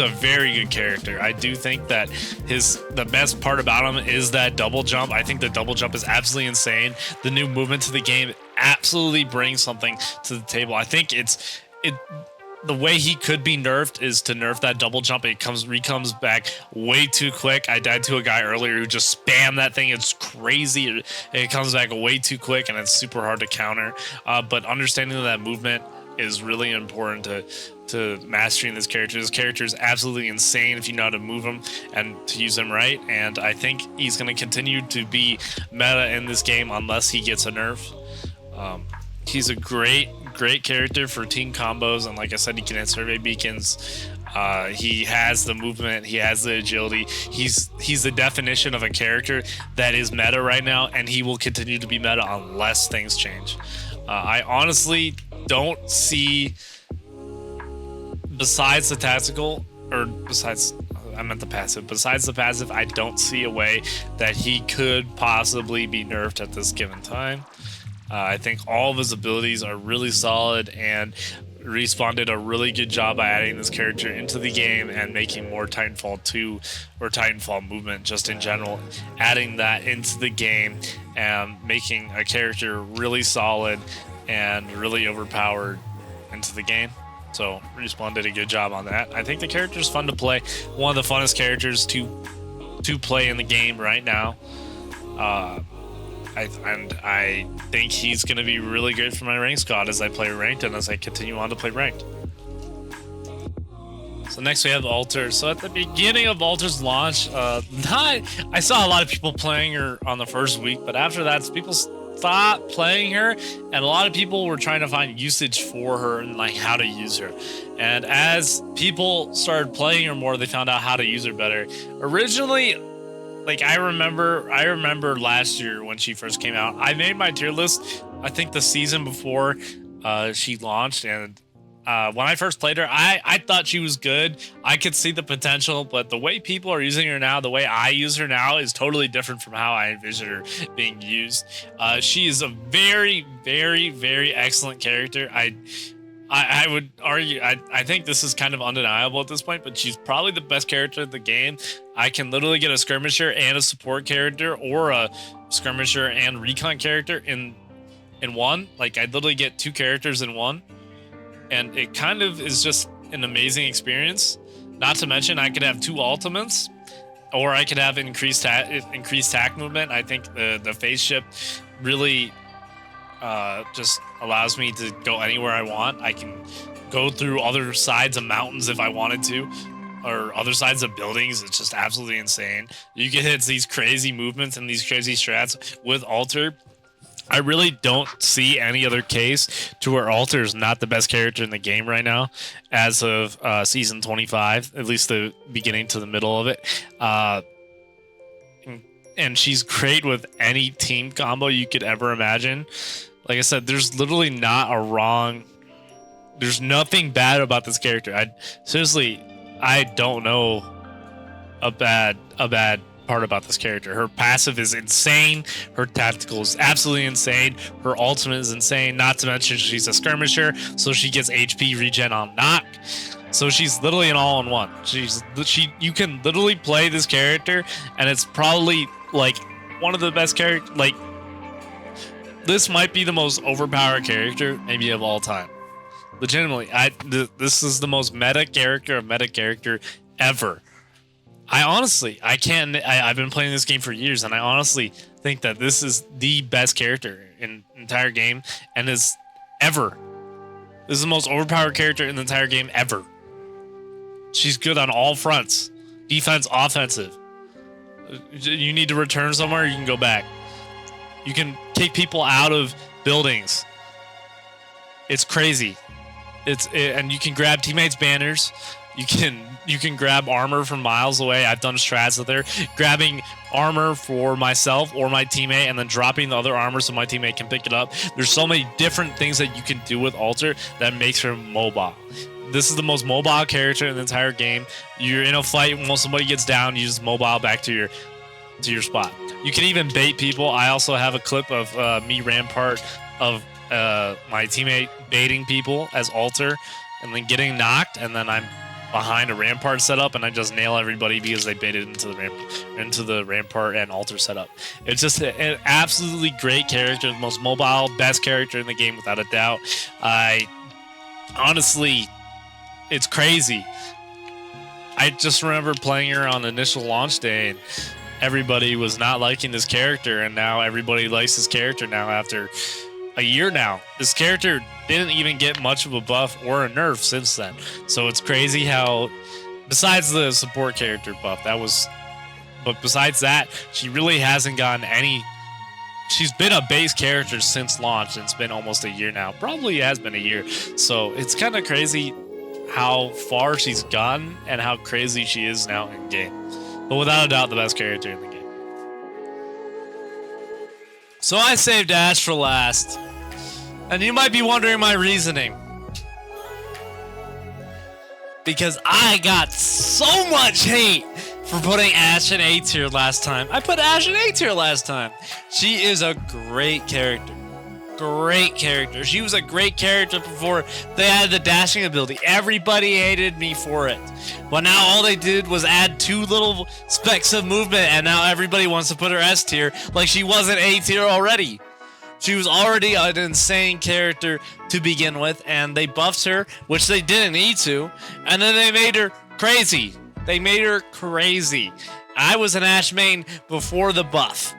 very good character. I do think that the best part about him is that double jump. I think the double jump is absolutely insane. The new movement to the game absolutely brings something to the table. I think the way he could be nerfed is to nerf that double jump. It comes back way too quick. I died to a guy earlier who just spammed that thing. It's crazy. It comes back way too quick, and it's super hard to counter. But understanding that movement is really important to mastering this character. This character is absolutely insane if you know how to move him and to use him right, and I think he's going to continue to be meta in this game unless he gets a nerf. He's a great character for team combos, and like I said, he can hit survey beacons. He has the movement, he has the agility. He's the definition of a character that is meta right now, and he will continue to be meta unless things change. I honestly don't see, besides the tactical, or besides, I meant the passive. Besides the passive, I don't see a way that he could possibly be nerfed at this given time. I think all of his abilities are really solid, and Respawn did a really good job by adding this character into the game and making more Titanfall 2 or Titanfall movement just in general, adding that into the game and making a character really solid and really overpowered into the game. So Respawn did a good job on that. I think the character's fun to play. One of the funnest characters to play in the game right now. I think he's going to be really good for my ranked squad as I play ranked and as I continue on to play ranked. So next we have Alter. So at the beginning of Alter's launch, I saw a lot of people playing her on the first week, but after that, people stopped playing her, and a lot of people were trying to find usage for her and like how to use her. And as people started playing her more, they found out how to use her better. Originally, like I remember last year when she first came out, I made my tier list, I think the season before she launched, and when I first played her, I thought she was good. I could see the potential, but the way people are using her now, the way I use her now is totally different from how I envisioned her being used. She is a very, very, very excellent character. I would argue, I think this is kind of undeniable at this point, but she's probably the best character in the game. I can literally get a skirmisher and a support character, or a skirmisher and recon character in one. Like I literally get two characters in one, and it kind of is just an amazing experience. Not to mention I could have two ultimates, or I could have increased tack movement. I think the phase shift really just allows me to go anywhere I want. I can go through other sides of mountains if I wanted to, or other sides of buildings. It's just absolutely insane. You can hit these crazy movements and these crazy strats with Alter. I really don't see any other case to where Alter is not the best character in the game right now as of season 25, at least the beginning to the middle of it. And she's great with any team combo you could ever imagine. Like I said, there's literally not a wrong... There's nothing bad about this character. I don't know a bad part about this character. Her passive is insane. Her tactical is absolutely insane. Her ultimate is insane. Not to mention she's a skirmisher, so she gets HP regen on knock. So she's literally an all-in-one. You can literally play this character, and it's probably like one of the best characters. Like, this might be the most overpowered character maybe of all time. Legitimately, this is the most meta character ever. I've been playing this game for years, and I honestly think that this is the best character in the entire game, and is ever. This is the most overpowered character in the entire game ever. She's good on all fronts. Defense, offensive. You need to return somewhere, you can go back. You can take people out of buildings. It's crazy. And you can grab teammates' banners. You can grab armor from miles away. I've done strats with her, grabbing armor for myself or my teammate, and then dropping the other armor so my teammate can pick it up. There's so many different things that you can do with Alter that makes her mobile. This is the most mobile character in the entire game. You're in a fight, when somebody gets down, you just mobile back to your spot. You can even bait people. I also have a clip of me Rampart of my teammate baiting people as Alter and then getting knocked, and then I'm behind a Rampart setup and I just nail everybody because they baited into the Rampart and Alter setup. It's just an absolutely great character, the most mobile, best character in the game without a doubt. Honestly, it's crazy. I just remember playing her on initial launch day, and everybody was not liking this character, and now everybody likes this character now after a year now. This character didn't even get much of a buff or a nerf since then. So it's crazy how, besides the support character buff, but besides that, she really hasn't gotten any. She's been a base character since launch, and it's been almost a year now. Probably has been a year. So it's kind of crazy how far she's gotten and how crazy she is now in game. But without a doubt, the best character in the game. So I saved Ash for last. And you might be wondering my reasoning. Because I got so much hate for putting Ash in A tier last time. I put Ash in A tier last time. She is a great character. Great character. She was a great character before they added the dashing ability. Everybody hated me for it. But now all they did was add 2 little specks of movement, and now everybody wants to put her S tier like she wasn't A tier already. She was already an insane character to begin with, and they buffed her, which they didn't need to, and then they made her crazy. They made her crazy. I was an Ash main before the buff.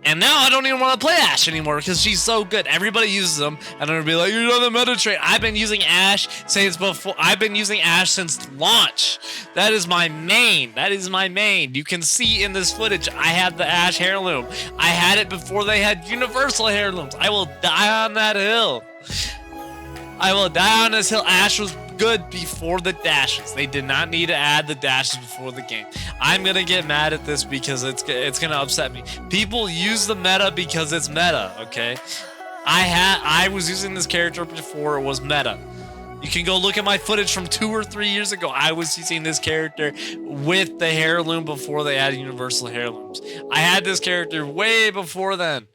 And now I don't even want to play Ash anymore because she's so good. Everybody uses them, and they'll be like, "You're on the meta train." I've been using Ash since before. I've been using Ash since launch. That is my main. That is my main. You can see in this footage, I have the Ash heirloom. I had it before they had universal heirlooms. I will die on that hill. I will die on this hill. Ash was good before the dashes. They did not need to add the dashes before the game. I'm gonna get mad at this because it's gonna upset me. People use the meta because it's meta, okay? I was using this character before it was meta. You can go look at my footage from 2 or 3 years ago. I was using this character with the heirloom before they added universal heirlooms. I had this character way before then.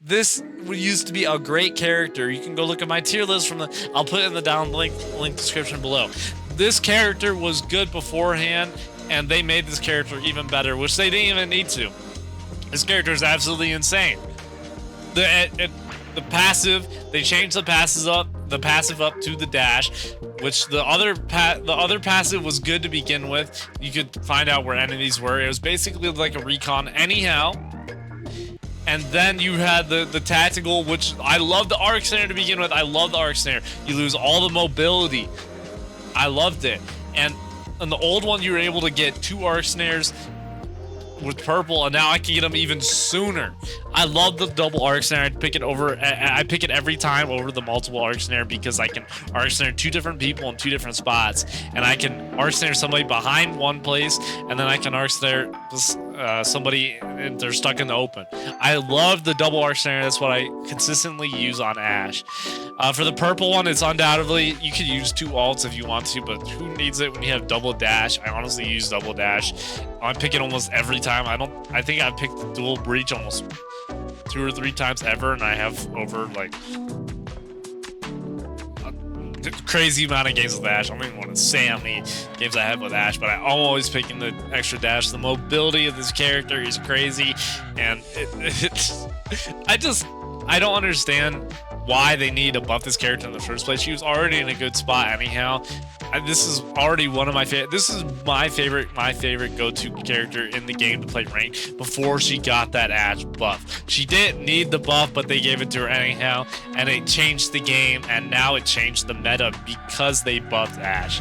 This used to be a great character. You can go look at my tier list from the... I'll put it in the down link description below. This character was good beforehand, and they made this character even better, which they didn't even need to. This character is absolutely insane. The passive, they changed the passive up to the dash, which the other passive was good to begin with. You could find out where enemies were. It was basically like a recon anyhow. And then you had the tactical, which I love the arc snare to begin with. I love the arc snare. You lose all the mobility. I loved it. And on the old one, you were able to get 2 arc snares with purple, and now I can get them even sooner. I love the double arc snare. I pick it every time over the multiple arc snare because I can arc snare 2 different people in 2 different spots, and I can arc snare somebody behind one place, and then I can arc snare somebody and they're stuck in the open. I love the double arc snare. That's what I consistently use on Ash. For the purple one, it's undoubtedly, you could use 2 ults if you want to, but who needs it when you have double dash? I honestly use double dash. I pick it almost every time. I think I've picked the dual breach almost 2 or 3 times ever, and I have over like a crazy amount of games with Ash. I don't even want to say how many games I have with Ash, but I'm always picking the extra dash. The mobility of this character is crazy, and I don't understand why they need to buff this character in the first place. She was already in a good spot anyhow. This is already one of my favorite. This is my favorite go-to character in the game to play ranked before she got that Ash buff. She didn't need the buff, but they gave it to her anyhow, and it changed the game, and now it changed the meta because they buffed Ash.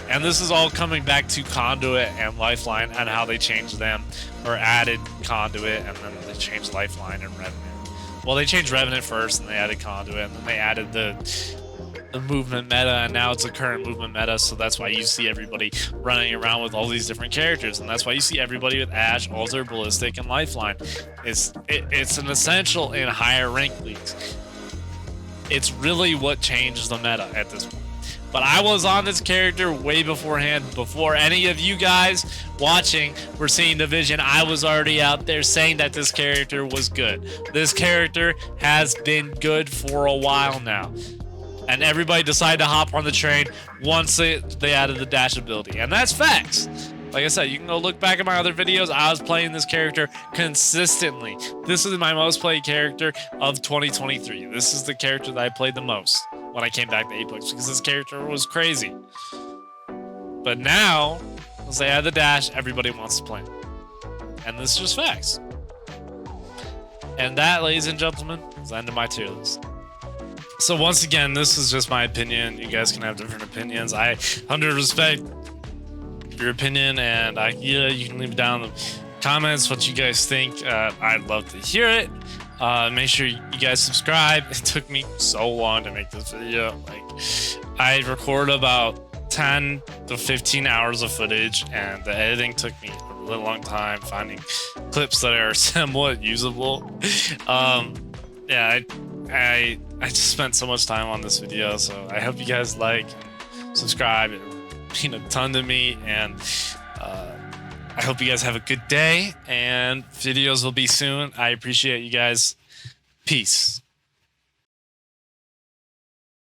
And this is all coming back to Conduit and Lifeline and how they changed them, or added Conduit, and then they changed Lifeline and Revenant. Well, they changed Revenant first, and they added Conduit, and then they added the movement meta, and now it's a current movement meta, so that's why you see everybody running around with all these different characters, and that's why you see everybody with Ash, Alter, Ballistic, and Lifeline. It's an essential in higher rank leagues. It's really what changes the meta at this point. But I was on this character way beforehand, before any of you guys watching were seeing the vision. I was already out there saying that this character was good. This character has been good for a while now. And everybody decided to hop on the train once they added the dash ability. And that's facts. Like I said, you can go look back at my other videos. I was playing this character consistently. This is my most played character of 2023. This is the character that I played the most when I came back to Apex, because this character was crazy. But now, once they add the dash, everybody wants to play. And this is just facts. And that, ladies and gentlemen, is the end of my tier list. So once again, this is just my opinion. You guys can have different opinions. I 100% respect your opinion, and you can leave it down in the comments what you guys think. I'd love to hear it. Make sure you guys subscribe. It took me so long to make this video. Like, I record about 10 to 15 hours of footage, and the editing took me a really long time finding clips that are somewhat usable. Yeah, I just spent so much time on this video, so I hope you guys like and subscribe. It means a ton to me, and I hope you guys have a good day, and videos will be soon. I appreciate you guys. Peace.